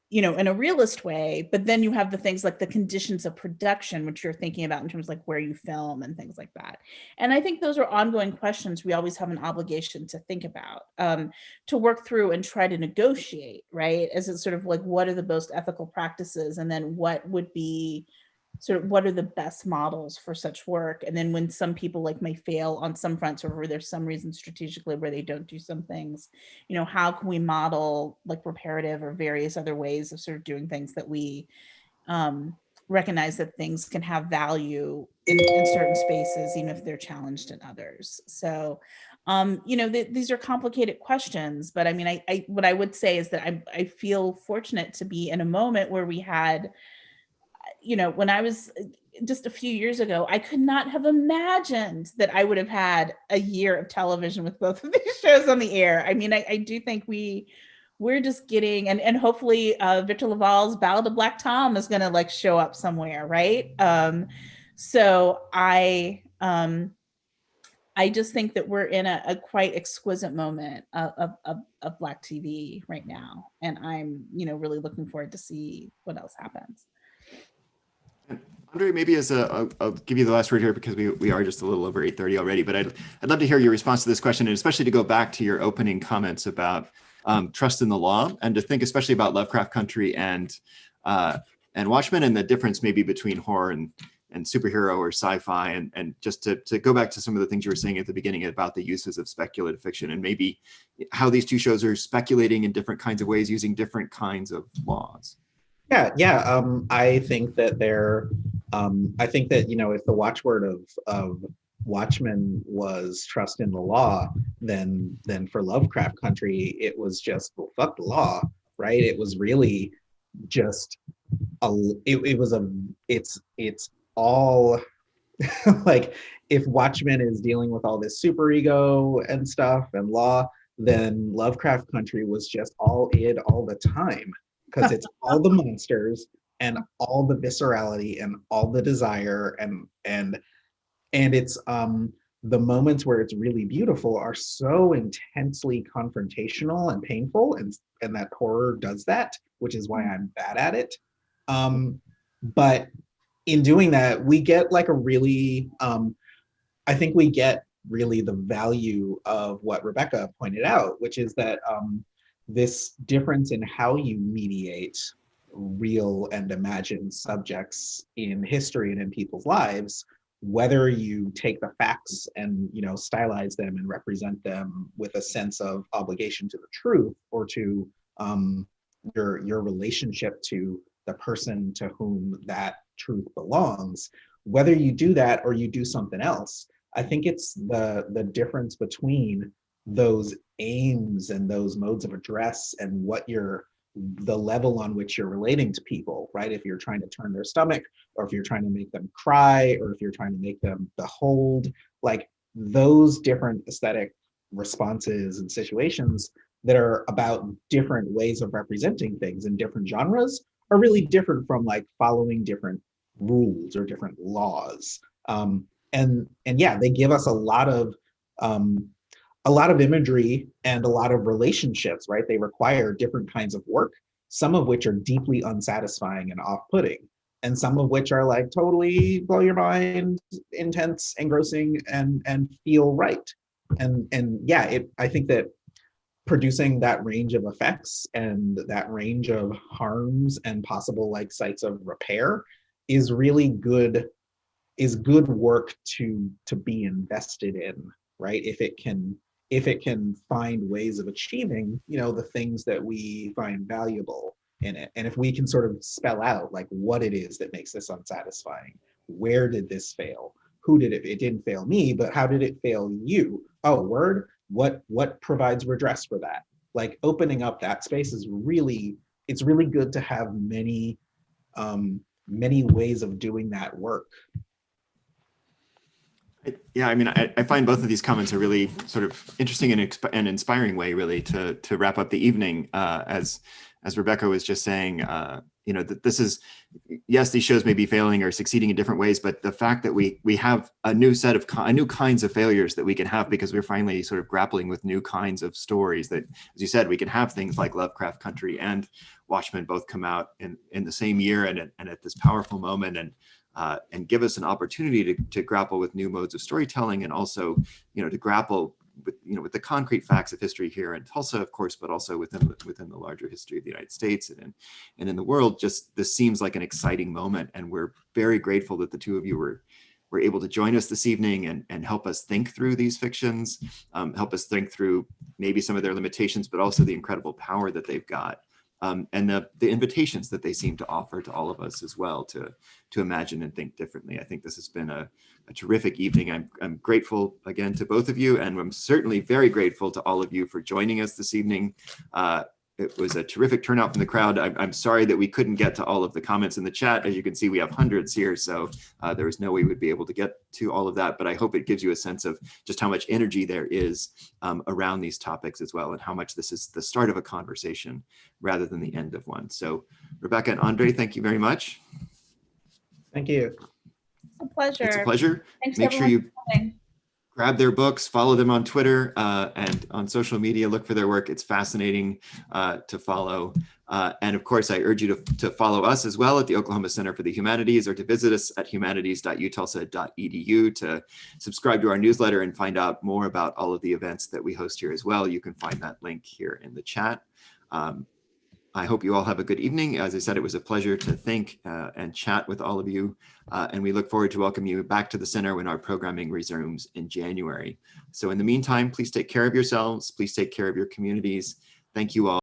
in a realist way. But then you have the things like the conditions of production, which you're thinking about in terms of like where you film and things like that. And I think those are ongoing questions we always have an obligation to think about, to work through and try to negotiate, right? As it's sort of like, what are the most ethical practices? And then what would be sort of what are the best models for such work? And then when some people like may fail on some fronts, or there's some reason strategically where they don't do some things, how can we model like reparative or various other ways of sort of doing things that we recognize that things can have value in certain spaces, even if they're challenged in others. So, these are complicated questions, but I mean, I what I would say is that I feel fortunate to be in a moment where we had, when I was just a few years ago, I could not have imagined that I would have had a year of television with both of these shows on the air. I mean, I do think we we're just getting, and hopefully Victor Laval's Ballad of Black Tom is going to like show up somewhere, right? So I just think that we're in a quite exquisite moment of Black TV right now, and I'm really looking forward to see what else happens. Andre, maybe I'll give you the last word here because we are just a little over 8:30 already, but I'd love to hear your response to this question, and especially to go back to your opening comments about trust in the law, and to think especially about Lovecraft Country and Watchmen, and the difference maybe between horror and superhero or sci-fi, and just to go back to some of the things you were saying at the beginning about the uses of speculative fiction, and maybe how these two shows are speculating in different kinds of ways using different kinds of laws. Yeah. I think that if the watchword of Watchmen was trust in the law, then for Lovecraft Country it was just, well, fuck the law, right? It was really just it's all like, if Watchmen is dealing with all this superego and stuff and law, then Lovecraft Country was just all id all the time, because it's all the monsters and all the viscerality and all the desire, and it's the moments where it's really beautiful are so intensely confrontational and painful, and that horror does that, which is why I'm bad at it. But in doing that, we get like a really, I think we get really the value of what Rebecca pointed out, which is that this difference in how you mediate real and imagined subjects in history and in people's lives, whether you take the facts and stylize them and represent them with a sense of obligation to the truth, or to your relationship to the person to whom that truth belongs, whether you do that or you do something else, I think it's the difference between those aims and those modes of address and what the level on which you're relating to people, right? If you're trying to turn their stomach, or if you're trying to make them cry, or if you're trying to make them behold, like those different aesthetic responses and situations that are about different ways of representing things in different genres are really different from like following different rules or different laws. And yeah, they give us a lot of imagery and a lot of relationships, right? They require different kinds of work, some of which are deeply unsatisfying and off-putting, and some of which are like totally blow your mind, intense, engrossing, and feel right. And yeah, I think that producing that range of effects and that range of harms and possible like sites of repair is really good work to be invested in, right? If it can find ways of achieving the things that we find valuable in it, and if we can sort of spell out like what it is that makes this unsatisfying, where did this fail, who did it didn't fail me, but how did it fail you? Oh, word, what provides redress for that? Like opening up that space is really good to have many ways of doing that work. Yeah, I mean, I find both of these comments are really sort of interesting and inspiring way, really, to wrap up the evening. As Rebecca was just saying, that this is, yes, these shows may be failing or succeeding in different ways, but the fact that we have a new set of new kinds of failures that we can have because we're finally sort of grappling with new kinds of stories that, as you said, we can have things like Lovecraft Country and Watchmen both come out in the same year and at this powerful moment, and give us an opportunity to grapple with new modes of storytelling, and also, to grapple with the concrete facts of history here in Tulsa, of course, but also within the larger history of the United States and in the world. Just this seems like an exciting moment, and we're very grateful that the two of you were able to join us this evening and help us think through these fictions, help us think through maybe some of their limitations, but also the incredible power that they've got. And the invitations that they seem to offer to all of us as well to imagine and think differently. I think this has been a terrific evening. I'm grateful again to both of you, and I'm certainly very grateful to all of you for joining us this evening. it was a terrific turnout from the crowd. I'm sorry that we couldn't get to all of the comments in the chat. As you can see, we have hundreds here, so there was no way we'd be able to get to all of that, but I hope it gives you a sense of just how much energy there is around these topics as well, and how much this is the start of a conversation rather than the end of one. So Rebecca and Andre, thank you very much. Thank you. It's a pleasure. It's a pleasure. Thanks Make sure everyone you for coming. grab their books, follow them on Twitter and on social media, look for their work. It's fascinating to follow. And of course, I urge you to follow us as well at the Oklahoma Center for the Humanities, or to visit us at humanities.utulsa.edu to subscribe to our newsletter and find out more about all of the events that we host here as well. You can find that link here in the chat. I hope you all have a good evening. As I said, it was a pleasure to think and chat with all of you. And we look forward to welcoming you back to the center when our programming resumes in January. So in the meantime, please take care of yourselves. Please take care of your communities. Thank you all.